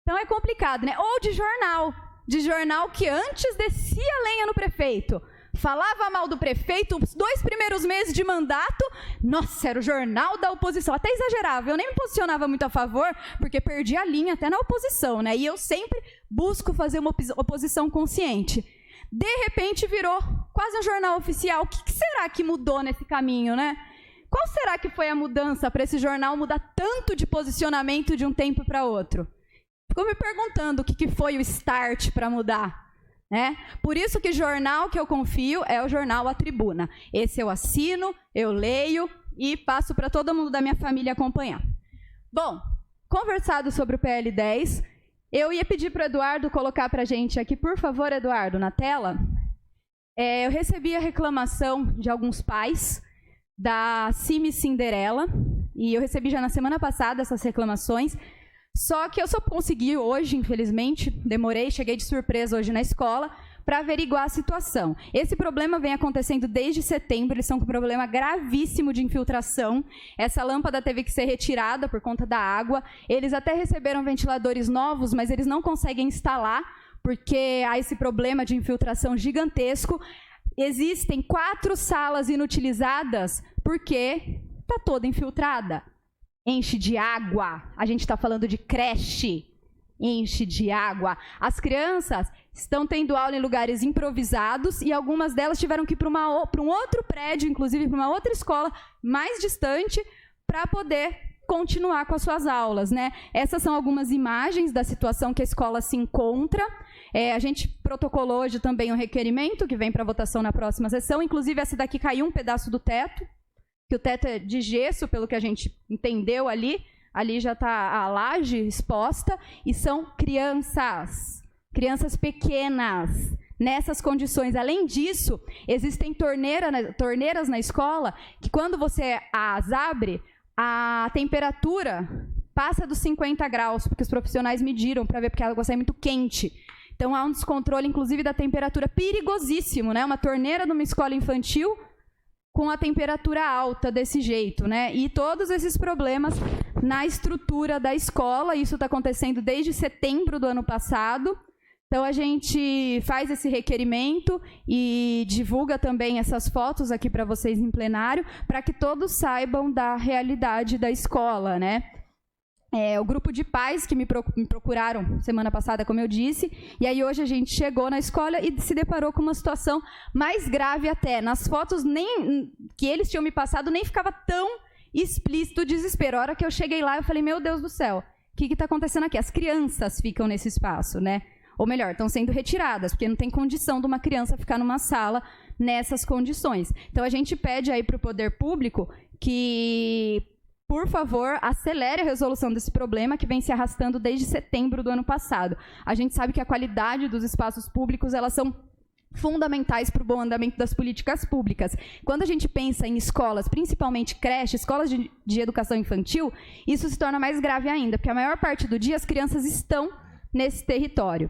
Então é complicado, né? Ou de jornal que antes descia lenha no prefeito, falava mal do prefeito, os 2 primeiros meses de mandato, nossa, era o jornal da oposição, até exagerava, eu nem me posicionava muito a favor, porque perdi a linha até na oposição, né? E eu sempre busco fazer uma oposição consciente. De repente virou quase um jornal oficial. O que será que mudou nesse caminho, né? Qual será que foi a mudança para esse jornal mudar tanto de posicionamento de um tempo para outro? Ficou me perguntando o que foi o start para mudar, né? Por isso que jornal que eu confio é o jornal A Tribuna. Esse eu assino, eu leio e passo para todo mundo da minha família acompanhar. Bom, conversado sobre o PL 10, eu ia pedir para o Eduardo colocar para a gente aqui, por favor, Eduardo, na tela. Eu recebi a reclamação de alguns pais da Cime Cinderela, e eu recebi já na semana passada essas reclamações, só que eu só consegui hoje, infelizmente, demorei, cheguei de surpresa hoje na escola, para averiguar a situação. Esse problema vem acontecendo desde setembro, eles estão com um problema gravíssimo de infiltração. Essa lâmpada teve que ser retirada por conta da água. Eles até receberam ventiladores novos, mas eles não conseguem instalar, porque há esse problema de infiltração gigantesco. Existem 4 salas inutilizadas, porque está toda infiltrada. Enche de água, a gente está falando de creche, enche de água. As crianças estão tendo aula em lugares improvisados e algumas delas tiveram que ir para um outro prédio, inclusive para uma outra escola mais distante, para poder continuar com as suas aulas, né? Essas são algumas imagens da situação que a escola se encontra. A gente protocolou hoje também um requerimento que vem para votação na próxima sessão. Inclusive, essa daqui caiu um pedaço do teto, que o teto é de gesso, pelo que a gente entendeu ali. Ali já está a laje exposta, e são crianças pequenas, nessas condições. Além disso, existem torneiras na escola, que quando você as abre, a temperatura passa dos 50 graus, porque os profissionais mediram para ver, porque a água sai muito quente. Então, há um descontrole, inclusive, da temperatura, perigosíssimo, né? Uma torneira numa escola infantil com a temperatura alta desse jeito, né? E todos esses problemas na estrutura da escola, isso está acontecendo desde setembro do ano passado. Então, a gente faz esse requerimento e divulga também essas fotos aqui para vocês em plenário, para que todos saibam da realidade da escola, né? O grupo de pais que me procuraram semana passada, como eu disse, e aí hoje a gente chegou na escola e se deparou com uma situação mais grave até. Nas fotos que eles tinham me passado, nem ficava tão explícito o desespero. A hora que eu cheguei lá, eu falei, meu Deus do céu, o que está acontecendo aqui? As crianças ficam nesse espaço, né? Ou melhor, estão sendo retiradas, porque não tem condição de uma criança ficar numa sala nessas condições. Então, a gente pede aí para o poder público que, por favor, acelere a resolução desse problema que vem se arrastando desde setembro do ano passado. A gente sabe que a qualidade dos espaços públicos, elas são fundamentais para o bom andamento das políticas públicas. Quando a gente pensa em escolas, principalmente creches, escolas de educação infantil, isso se torna mais grave ainda, porque a maior parte do dia as crianças estão nesse território.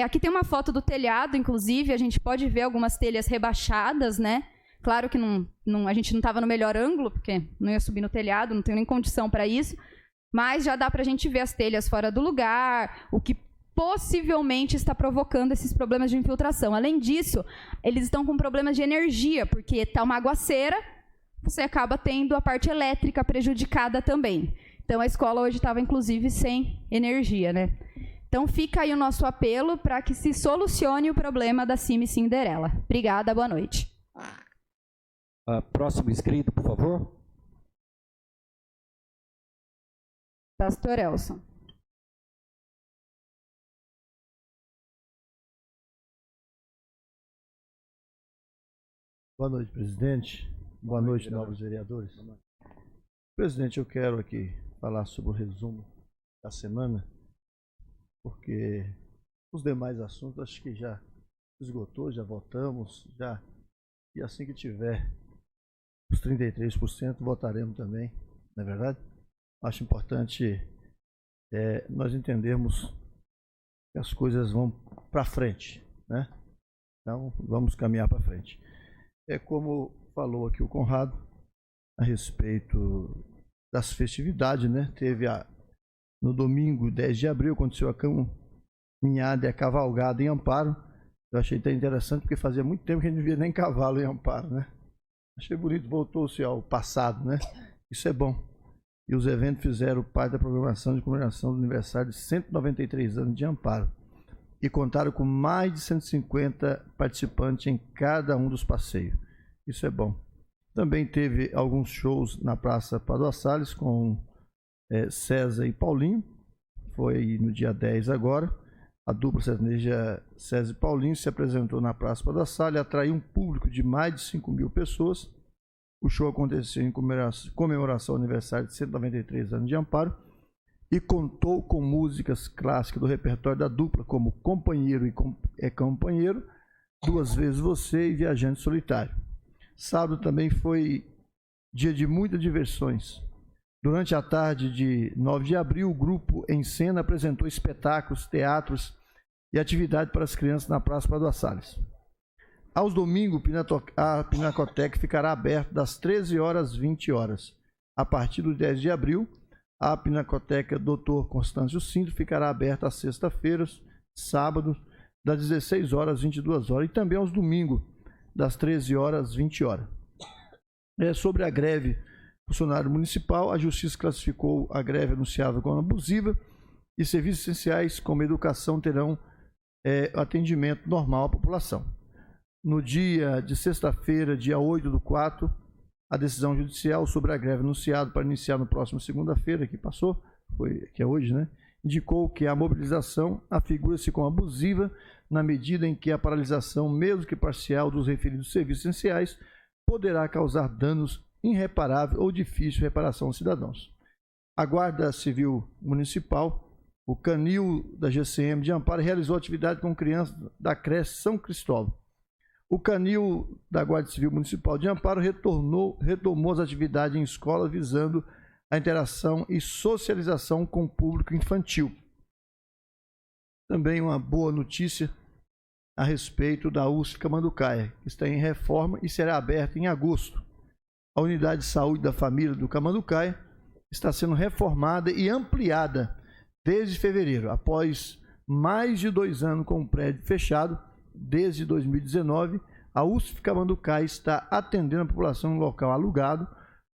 Aqui tem uma foto do telhado, inclusive, a gente pode ver algumas telhas rebaixadas, né? Claro que a gente não estava no melhor ângulo, porque não ia subir no telhado, não tenho nem condição para isso, mas já dá para a gente ver as telhas fora do lugar, o que possivelmente está provocando esses problemas de infiltração. Além disso, eles estão com problemas de energia, porque está uma aguaceira, você acaba tendo a parte elétrica prejudicada também. Então, a escola hoje estava, inclusive, sem energia, né? Então, fica aí o nosso apelo para que se solucione o problema da Cime Cinderela. Obrigada, boa noite. Próximo inscrito, por favor. Pastor Elson. Boa noite, presidente. Boa noite, novos vereadores. Presidente, eu quero aqui falar sobre o resumo da semana, porque os demais assuntos acho que já esgotou, já votamos, e assim que tiver os 33%, votaremos também, não é verdade? Acho importante nós entendermos que as coisas vão para frente, né? Então, vamos caminhar para frente. Como falou aqui o Conrado, a respeito das festividades, né? Teve no domingo, 10 de abril, aconteceu a caminhada e a cavalgada em Amparo. Eu achei até interessante, porque fazia muito tempo que a gente não via nem cavalo em Amparo, né? Achei bonito, voltou-se ao passado, né? Isso é bom. E os eventos fizeram parte da programação de comemoração do aniversário de 193 anos de Amparo. E contaram com mais de 150 participantes em cada um dos passeios. Isso é bom. Também teve alguns shows na Praça Padua Salles com César e Paulinho. Foi no dia 10 agora. A dupla sertaneja César e Paulinho se apresentou na Praça Padua Salles e atraiu um público de mais de 5.000 pessoas. O show aconteceu em comemoração ao aniversário de 193 anos de Amparo e contou com músicas clássicas do repertório da dupla, como Companheiro e Companheiro, Duas Vezes Você e Viajante Solitário. Sábado também foi dia de muitas diversões. Durante a tarde de 9 de abril, o grupo Em Cena apresentou espetáculos, teatros e atividades para as crianças na Praça Padua Salles. Aos domingos, a Pinacoteca ficará aberta das 13 horas às 20 horas. A partir do 10 de abril, a Pinacoteca Dr. Constâncio Cinto ficará aberta às sextas-feiras, sábados, das 16 horas às 22 horas e também aos domingos, das 13 horas às 20 horas. Sobre a greve funcionário municipal, a Justiça classificou a greve anunciada como abusiva e serviços essenciais como educação terão atendimento normal à população. No dia de sexta-feira, dia 8/4, a decisão judicial sobre a greve anunciada para iniciar no próximo segunda-feira, que passou, que é hoje, né? Indicou que a mobilização afigura-se como abusiva na medida em que a paralisação, mesmo que parcial, dos referidos serviços essenciais poderá causar danos irreparáveis ou difícil reparação aos cidadãos. A Guarda Civil Municipal, o Canil da GCM de Amparo, realizou atividade com crianças da creche São Cristóvão. O Canil da Guarda Civil Municipal de Amparo retomou as atividades em escola visando a interação e socialização com o público infantil. Também uma boa notícia a respeito da USF Camanducaia, que está em reforma e será aberta em agosto. A Unidade de Saúde da Família do Camanducaia está sendo reformada e ampliada desde fevereiro, após mais de 2 anos com o prédio fechado. Desde 2019, a USF Camanducaia está atendendo a população em local alugado,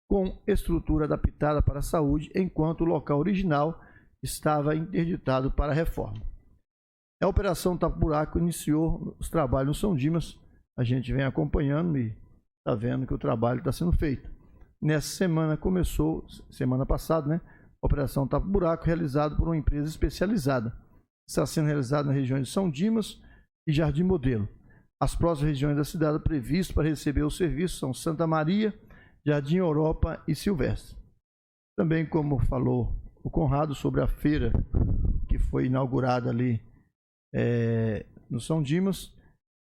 com estrutura adaptada para a saúde, enquanto o local original estava interditado para a reforma. A Operação Tapa Buraco iniciou os trabalhos no São Dimas. A gente vem acompanhando e está vendo que o trabalho está sendo feito. Nessa semana começou, semana passada, né? A Operação Tapa Buraco, realizada por uma empresa especializada. Está sendo realizada nas regiões de São Dimas e Jardim Modelo. As próximas regiões da cidade previstas para receber o serviço são Santa Maria, Jardim Europa e Silvestre. Também, como falou o Conrado sobre a feira que foi inaugurada ali no São Dimas,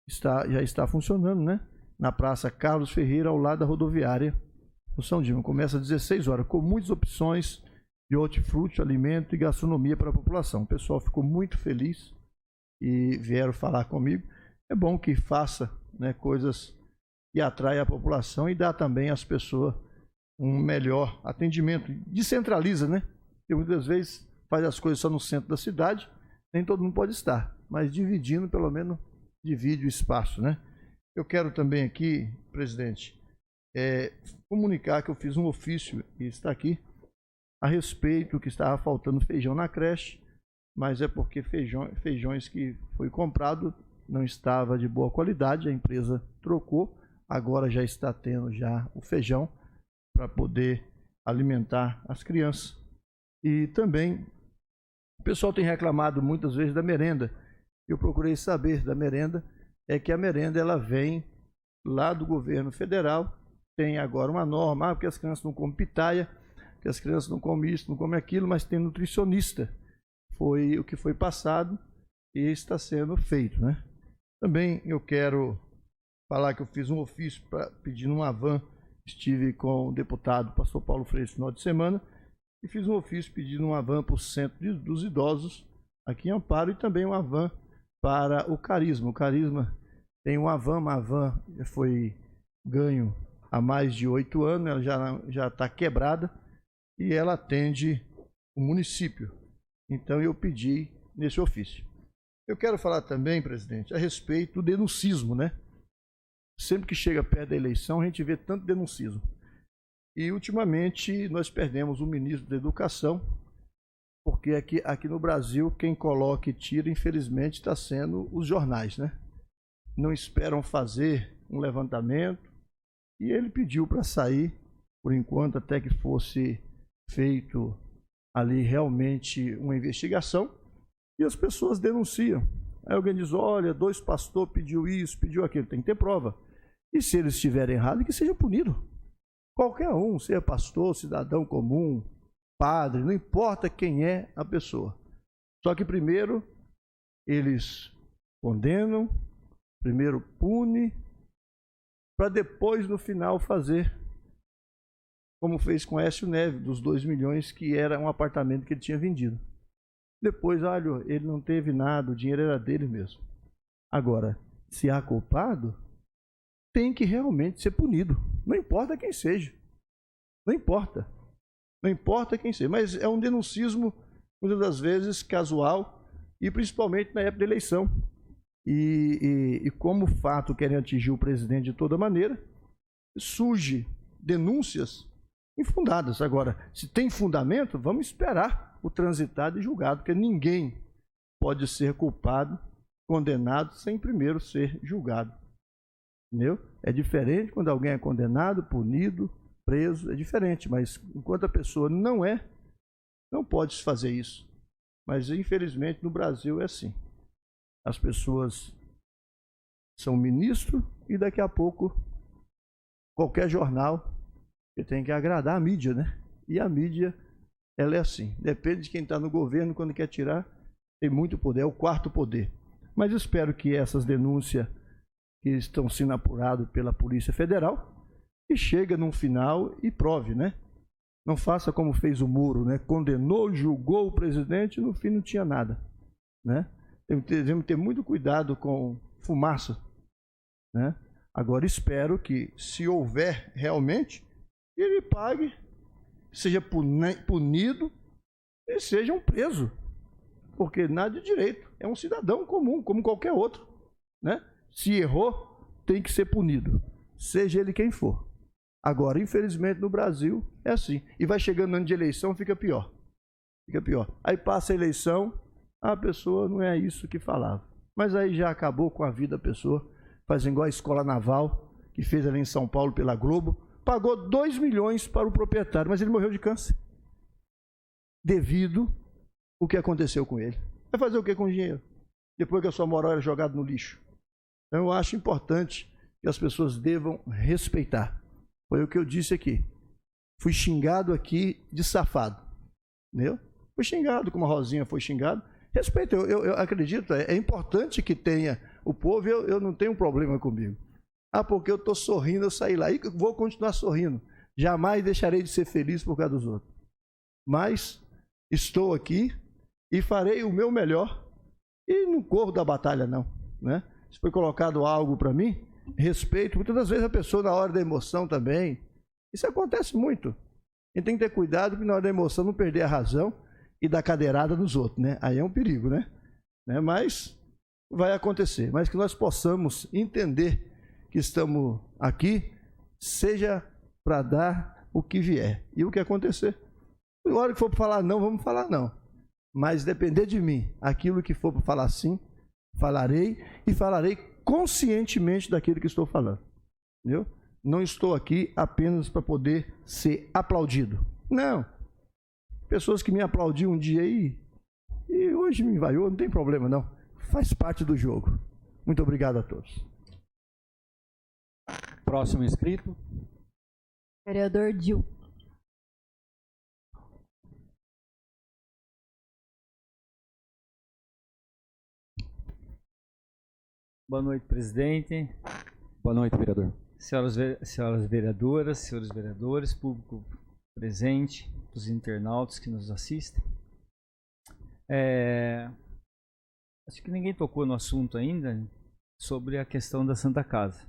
já está funcionando, né? Na Praça Carlos Ferreira, ao lado da rodoviária do São Dino. Começa às 16 horas, com muitas opções de hortifruti, alimento e gastronomia para a população. O pessoal ficou muito feliz e vieram falar comigo. É bom que faça, né, coisas que atraem a população e dá também às pessoas um melhor atendimento. Descentraliza, né? Porque muitas vezes faz as coisas só no centro da cidade, nem todo mundo pode estar, mas dividindo, pelo menos, divide o espaço, né? Eu quero também aqui, presidente, comunicar que eu fiz um ofício, e está aqui, a respeito que estava faltando feijão na creche, mas é porque feijões que foi comprado não estava de boa qualidade, a empresa trocou, agora já está tendo já o feijão para poder alimentar as crianças. E também o pessoal tem reclamado muitas vezes da merenda. Eu procurei saber da merenda, é que a merenda ela vem lá do governo federal, tem agora uma norma, porque as crianças não comem pitaia, que as crianças não comem isso, não comem aquilo, mas tem nutricionista. Foi o que foi passado e está sendo feito, né? Também eu quero falar que eu fiz um ofício pedindo uma van, estive com o deputado pastor Paulo Freire no final de semana, e fiz um ofício pedindo uma van para o Centro dos Idosos, aqui em Amparo, e também uma van para o Carisma. O Carisma tem uma van foi ganho há mais de 8 anos, ela já está quebrada, e ela atende o município. Então eu pedi nesse ofício. Eu quero falar também, presidente, a respeito do denuncismo, né? Sempre que chega perto da eleição, a gente vê tanto denuncismo. E ultimamente nós perdemos o ministro da Educação, porque aqui no Brasil quem coloca e tira, infelizmente, está sendo os jornais, né? Não esperam fazer um levantamento, e ele pediu para sair, por enquanto, até que fosse feito ali realmente uma investigação, e as pessoas denunciam. Aí alguém diz, olha, 2 pastores pediu isso, pediu aquilo, tem que ter prova. E se eles estiverem errados, que seja punido. Qualquer um, seja pastor, cidadão comum, padre, não importa quem é a pessoa. Só que primeiro eles condenam, primeiro pune, para depois no final fazer como fez com Écio Neves, dos 2 milhões, que era um apartamento que ele tinha vendido. Depois, olha, ele não teve nada, o dinheiro era dele mesmo. Agora, se há culpado, tem que realmente ser punido. Não importa quem seja. Não importa. Não importa quem seja. Mas é um denuncismo, muitas das vezes, casual, e principalmente na época da eleição. E como o fato querem atingir o presidente de toda maneira, surge denúncias infundadas. Agora, se tem fundamento, vamos esperar o transitado e julgado, porque ninguém pode ser culpado, condenado, sem primeiro ser julgado. Entendeu? É diferente quando alguém é condenado, punido, preso, é diferente, mas enquanto a pessoa não é, não pode fazer isso. Mas infelizmente no Brasil é assim. As pessoas são ministro e daqui a pouco qualquer jornal que tem que agradar a mídia, né? E a mídia, ela é assim. Depende de quem está no governo, quando quer tirar, tem muito poder, é o 4º poder. Mas espero que essas denúncias que estão sendo apuradas pela Polícia Federal, que chega num final e prove, né? Não faça como fez o Moro, né? Condenou, julgou o presidente e no fim não tinha nada, né? Devemos ter muito cuidado com fumaça, né? Agora espero que, se houver realmente, ele pague, seja punido e seja um preso, porque nada de direito, é um cidadão comum, como qualquer outro, né? Se errou, tem que ser punido, seja ele quem for. Agora, infelizmente, no Brasil é assim, e vai chegando no ano de eleição, fica pior. Fica pior. Aí passa a eleição, a pessoa não é isso que falava. Mas aí já acabou com a vida da pessoa, fazendo igual a Escola Naval, que fez ali em São Paulo pela Globo, pagou 2 milhões para o proprietário, mas ele morreu de câncer. Devido ao que aconteceu com ele. Vai fazer o que com o dinheiro? Depois que a sua moral era jogada no lixo. Então eu acho importante que as pessoas devam respeitar. Foi o que eu disse aqui. Fui xingado aqui de safado. Entendeu? Fui xingado, como a Rosinha foi xingada. Respeito, eu acredito, é importante que tenha O povo, eu não tenho problema comigo. Ah, porque eu estou sorrindo, eu saí lá e vou continuar sorrindo. Jamais deixarei de ser feliz por causa dos outros. Mas estou aqui e farei o meu melhor e não corro da batalha, não. Né? Se foi colocado algo para mim, respeito. Muitas das vezes a pessoa, na hora da emoção também, isso acontece muito. A gente tem que ter cuidado para na hora da emoção não perder a razão e dar cadeirada nos outros, né? Aí é um perigo, né? Mas vai acontecer. Mas que nós possamos entender que estamos aqui, seja para dar o que vier. E o que acontecer. Na hora que for para falar não, vamos falar não. Mas depender de mim, aquilo que for para falar sim, falarei e falarei conscientemente daquilo que estou falando. Entendeu? Não estou aqui apenas para poder ser aplaudido. Não. Pessoas que me aplaudiam um dia aí e hoje me vaiou, não tem problema não. Faz parte do jogo. Muito obrigado a todos. Próximo inscrito. Vereador Dil. Boa noite, presidente. Boa noite, vereador. Senhoras vereadoras, senhores vereadores, público presente, os internautas que nos assistem. Acho que ninguém tocou no assunto ainda sobre a questão da Santa Casa.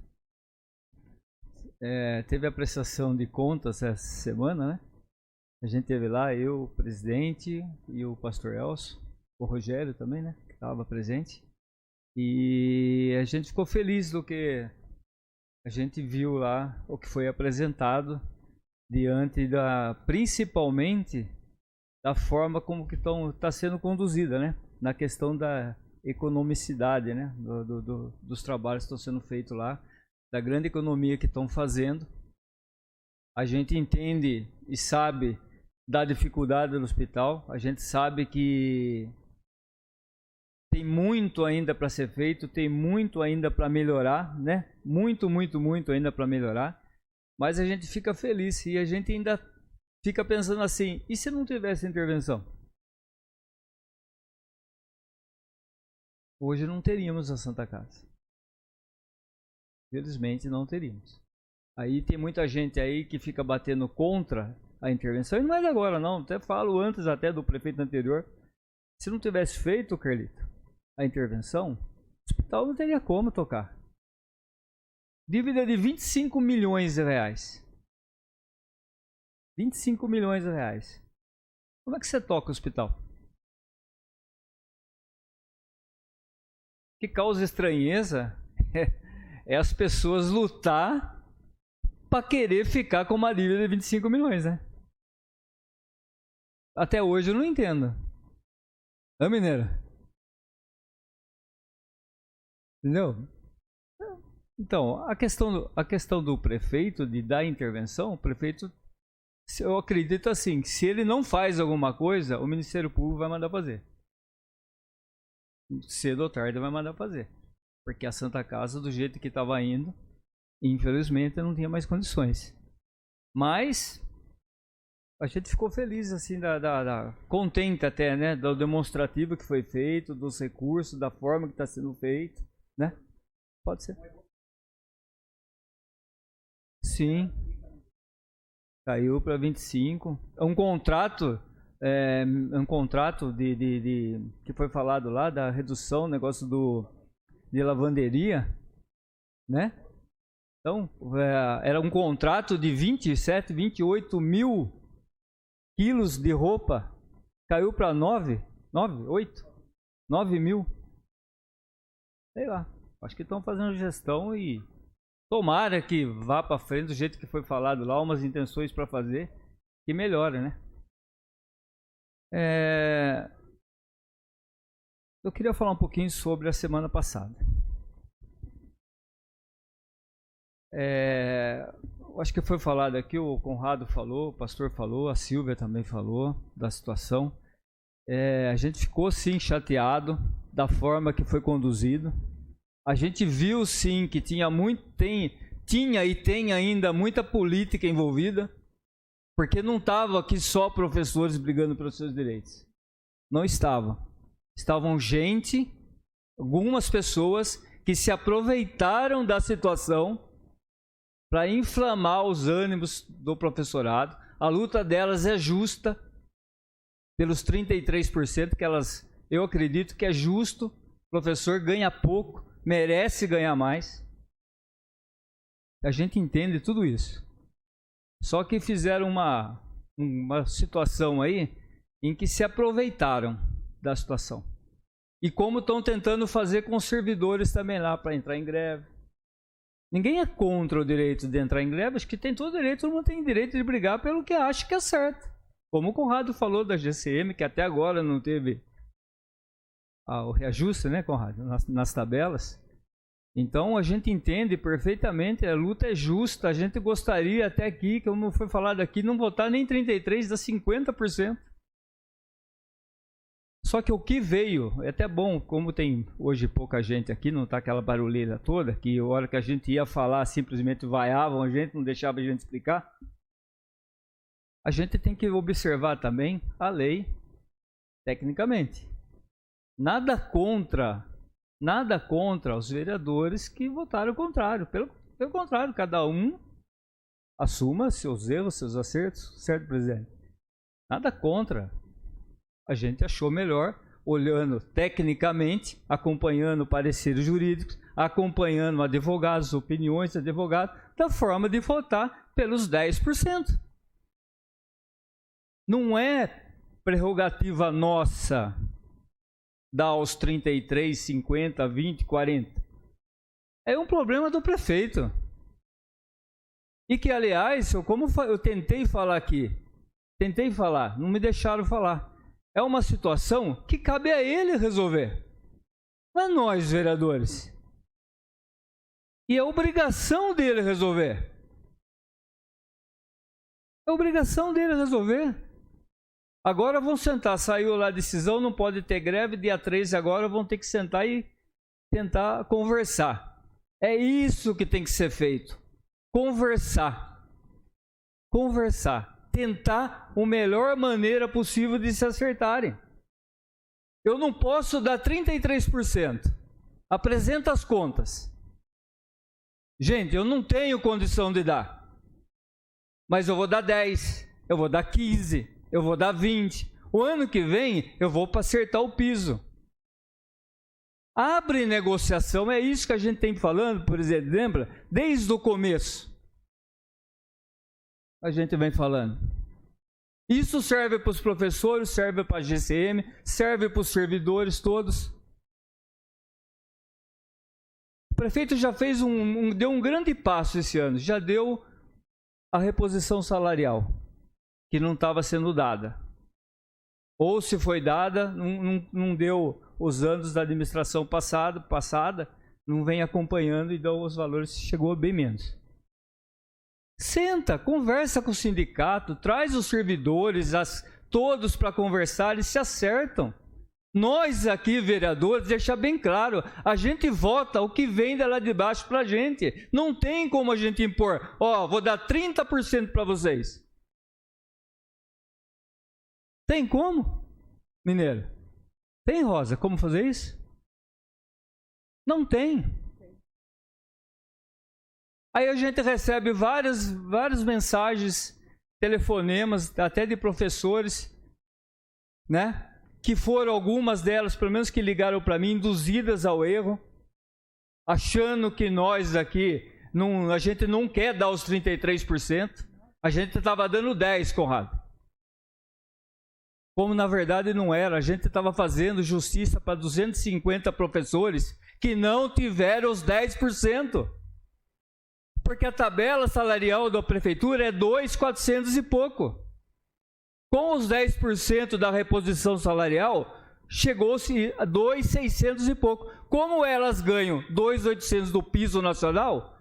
Teve a prestação de contas essa semana, né? A gente teve lá, eu, o presidente e o pastor Elcio, o Rogério também, né? Que estava presente. E a gente ficou feliz do que a gente viu lá, o que foi apresentado diante principalmente da forma como que está sendo conduzida, né? Na questão da economicidade, né? Dos trabalhos que estão sendo feitos lá, da grande economia que estão fazendo. A gente entende e sabe da dificuldade do hospital, a gente sabe que tem muito ainda para ser feito, tem muito ainda para melhorar, né? Muito ainda para melhorar. Mas a gente fica feliz e a gente ainda fica pensando assim, e se não tivesse intervenção? Hoje não teríamos a Santa Casa. Felizmente não teríamos. Aí tem muita gente aí que fica batendo contra a intervenção, e não é de agora não, até falo antes até do prefeito anterior. Se não tivesse feito, Carlito, a intervenção, o hospital não teria como tocar. Dívida de 25 milhões de reais. 25 milhões de reais. Como é que você toca o hospital? O que causa estranheza é as pessoas lutar para querer ficar com uma dívida de 25 milhões, né? Até hoje eu não entendo. Mineira? Entendeu? Então, a questão do prefeito, de dar intervenção, o prefeito, eu acredito assim, que se ele não faz alguma coisa, o Ministério Público vai mandar fazer. Cedo ou tarde vai mandar fazer. Porque a Santa Casa, do jeito que estava indo, infelizmente não tinha mais condições. Mas a gente ficou feliz, assim, contente até, né? Do demonstrativo que foi feito, dos recursos, da forma que está sendo feito, né? Pode ser. Sim. Caiu para 25. É um contrato que foi falado lá, da redução, negócio de lavanderia, né? Então, era um contrato de 27, 28 mil quilos de roupa, caiu para 9 mil. Sei lá, acho que estão fazendo gestão e tomara que vá para frente do jeito que foi falado lá, umas intenções para fazer, que melhore, né? Eu queria falar um pouquinho sobre a semana passada. Acho que foi falado aqui, o Conrado falou, o pastor falou, a Silvia também falou da situação. A gente ficou sim chateado da forma que foi conduzido. A gente viu sim que tinha e tem ainda muita política envolvida, porque não estava aqui só professores brigando pelos seus direitos. Não estava. Estavam algumas pessoas que se aproveitaram da situação para inflamar os ânimos do professorado. A luta delas é justa, pelos 33% que elas, eu acredito que é justo. O professor ganha pouco, merece ganhar mais. A gente entende tudo isso. Só que fizeram uma situação aí em que se aproveitaram da situação. E como estão tentando fazer com os servidores também lá para entrar em greve. Ninguém é contra o direito de entrar em greve, acho que tem todo direito, todo mundo tem direito de brigar pelo que acha que é certo. Como o Conrado falou da GCM, que até agora não teve o reajuste, né, Conrado, nas tabelas. Então a gente entende perfeitamente, a luta é justa, a gente gostaria até aqui, como foi falado aqui, não votar nem 33%, dá 50%. Só que o que veio, é até bom, como tem hoje pouca gente aqui, não está aquela barulheira toda, que a hora que a gente ia falar, simplesmente vaiavam a gente, não deixavam a gente explicar. A gente tem que observar também a lei, tecnicamente. Nada contra os vereadores que votaram contrário. Pelo contrário, cada um assuma seus erros, seus acertos, certo, presidente? Nada contra. A gente achou melhor, olhando tecnicamente, acompanhando pareceres jurídicos, acompanhando advogados, opiniões de advogados, da forma de votar pelos 10%. Não é prerrogativa nossa dar aos 33, 50, 20, 40. É um problema do prefeito. E que, aliás, como eu tentei falar aqui, não me deixaram falar. É uma situação que cabe a ele resolver. Não é nós, vereadores. E é obrigação dele resolver. É obrigação dele resolver. Agora vão sentar, saiu lá a decisão, não pode ter greve, dia 13 agora vão ter que sentar e tentar conversar. É isso que tem que ser feito. Conversar. Tentar a melhor maneira possível de se acertarem. Eu não posso dar 33%. Apresenta as contas. Gente, eu não tenho condição de dar. Mas eu vou dar 10, eu vou dar 15, eu vou dar 20. O ano que vem eu vou para acertar o piso. Abre negociação, é isso que a gente tem falando, por exemplo, lembra? Desde o começo. A gente vem falando. Isso serve para os professores, serve para a GCM, serve para os servidores todos. O prefeito já fez deu um grande passo esse ano, já deu a reposição salarial, que não estava sendo dada. Ou se foi dada, não deu os anos da administração passada, não vem acompanhando e dá os valores, chegou bem menos. Senta, conversa com o sindicato, traz os servidores, todos para conversar, eles se acertam. Nós aqui, vereadores, deixa bem claro, a gente vota o que vem de lá de baixo para a gente. Não tem como a gente impor, vou dar 30% para vocês. Tem como, Mineiro? Tem, Rosa, como fazer isso? Não tem. Aí a gente recebe várias mensagens, telefonemas, até de professores, né? Que foram algumas delas, pelo menos que ligaram para mim, induzidas ao erro, achando que nós aqui, a gente não quer dar os 33%, a gente estava dando 10%, Conrado. Como na verdade não era, a gente estava fazendo justiça para 250 professores que não tiveram os 10%. Porque a tabela salarial da prefeitura é 2.400 e pouco. Com os 10% da reposição salarial, chegou-se a 2.600 e pouco. Como elas ganham 2.800 do piso nacional,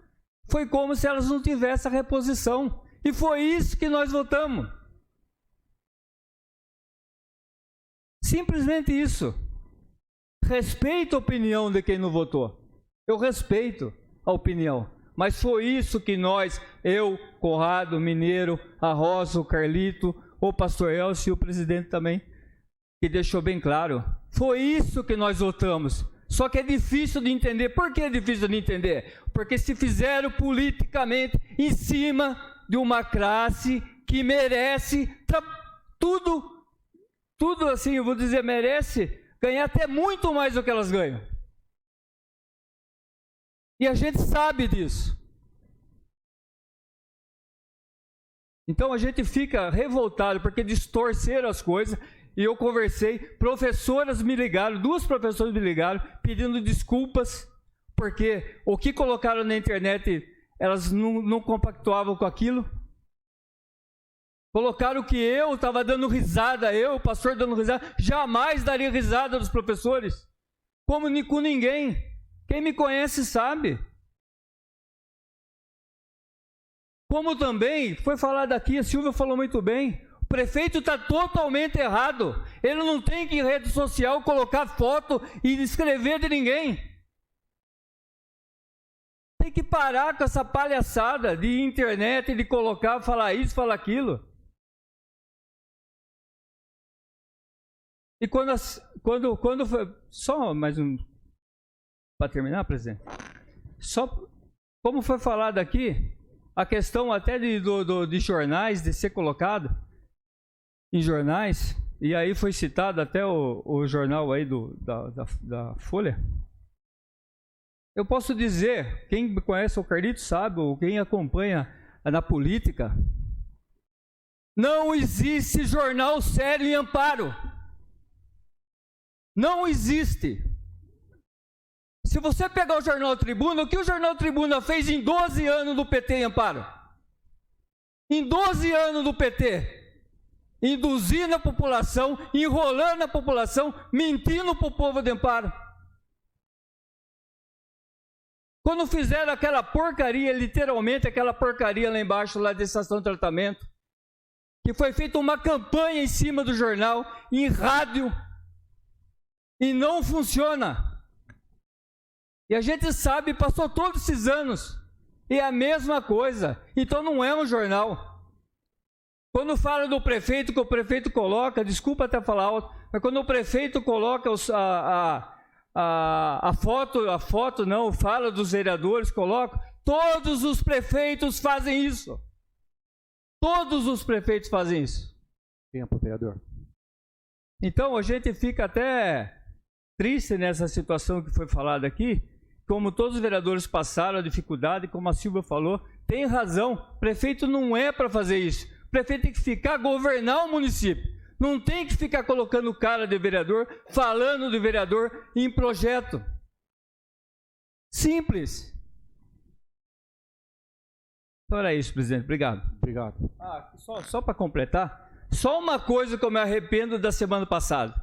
foi como se elas não tivessem a reposição. E foi isso que nós votamos. Simplesmente isso. Respeito a opinião de quem não votou. Eu respeito a opinião. Mas foi isso que nós, eu, Conrado, Mineiro, a Rosa, o Carlito, o pastor Elcio e o presidente também, que deixou bem claro. Foi isso que nós votamos. Só que é difícil de entender. Por que é difícil de entender? Porque se fizeram politicamente em cima de uma classe que merece tudo assim, eu vou dizer, merece ganhar até muito mais do que elas ganham. E a gente sabe disso. Então a gente fica revoltado porque distorceram as coisas. E eu conversei, professoras me ligaram, 2 professoras me ligaram pedindo desculpas, porque o que colocaram na internet, elas não compactuavam com aquilo. Colocaram que eu estava dando risada, o pastor dando risada, jamais daria risada dos professores, como com ninguém. Quem me conhece sabe. Como também foi falado aqui, a Silvia falou muito bem, o prefeito está totalmente errado. Ele não tem que em rede social colocar foto e escrever de ninguém. Tem que parar com essa palhaçada de internet, de colocar, falar isso, falar aquilo. E quando foi... Só mais um... Para terminar, presidente. Só como foi falado aqui, a questão até de jornais, de ser colocado em jornais, e aí foi citado até o jornal aí da Folha. Eu posso dizer, quem conhece o Carlito sabe, ou quem acompanha na política, não existe jornal sério em Amparo. Não existe. Se você pegar o Jornal Tribuna, o que o Jornal Tribuna fez em 12 anos do PT em Amparo? Em 12 anos do PT, induzindo a população, enrolando a população, mentindo para o povo de Amparo. Quando fizeram aquela porcaria, literalmente aquela porcaria lá embaixo, lá de estação de tratamento, que foi feita uma campanha em cima do jornal, em rádio, e não funciona. E a gente sabe, passou todos esses anos, e é a mesma coisa. Então não é um jornal. Quando fala do prefeito, que o prefeito coloca, desculpa até falar alto, mas quando o prefeito coloca a foto não, fala dos vereadores, coloca, todos os prefeitos fazem isso. Todos os prefeitos fazem isso. Tempo, vereador. Então a gente fica até triste nessa situação que foi falada aqui, como todos os vereadores passaram a dificuldade, como a Silvia falou, tem razão, o prefeito não é para fazer isso, o prefeito tem que ficar, governar o município, não tem que ficar colocando cara de vereador, falando de vereador em projeto. Simples. Então era isso, presidente, obrigado. Obrigado. Só para completar, só uma coisa que eu me arrependo da semana passada,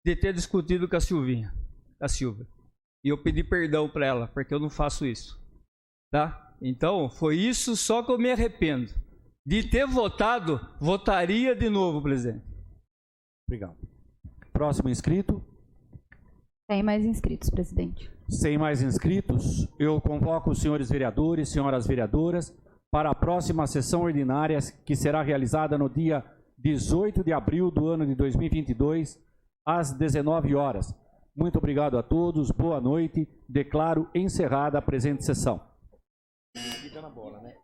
de ter discutido com a Silvia. E eu pedi perdão para ela, porque eu não faço isso. Tá? Então, foi isso só que eu me arrependo. De ter votado, votaria de novo, presidente. Obrigado. Próximo inscrito. Tem mais inscritos, presidente. Sem mais inscritos, eu convoco os senhores vereadores, senhoras vereadoras, para a próxima sessão ordinária, que será realizada no dia 18 de abril do ano de 2022, às 19 horas. Muito obrigado a todos, boa noite, declaro encerrada a presente sessão. Fica na bola, né?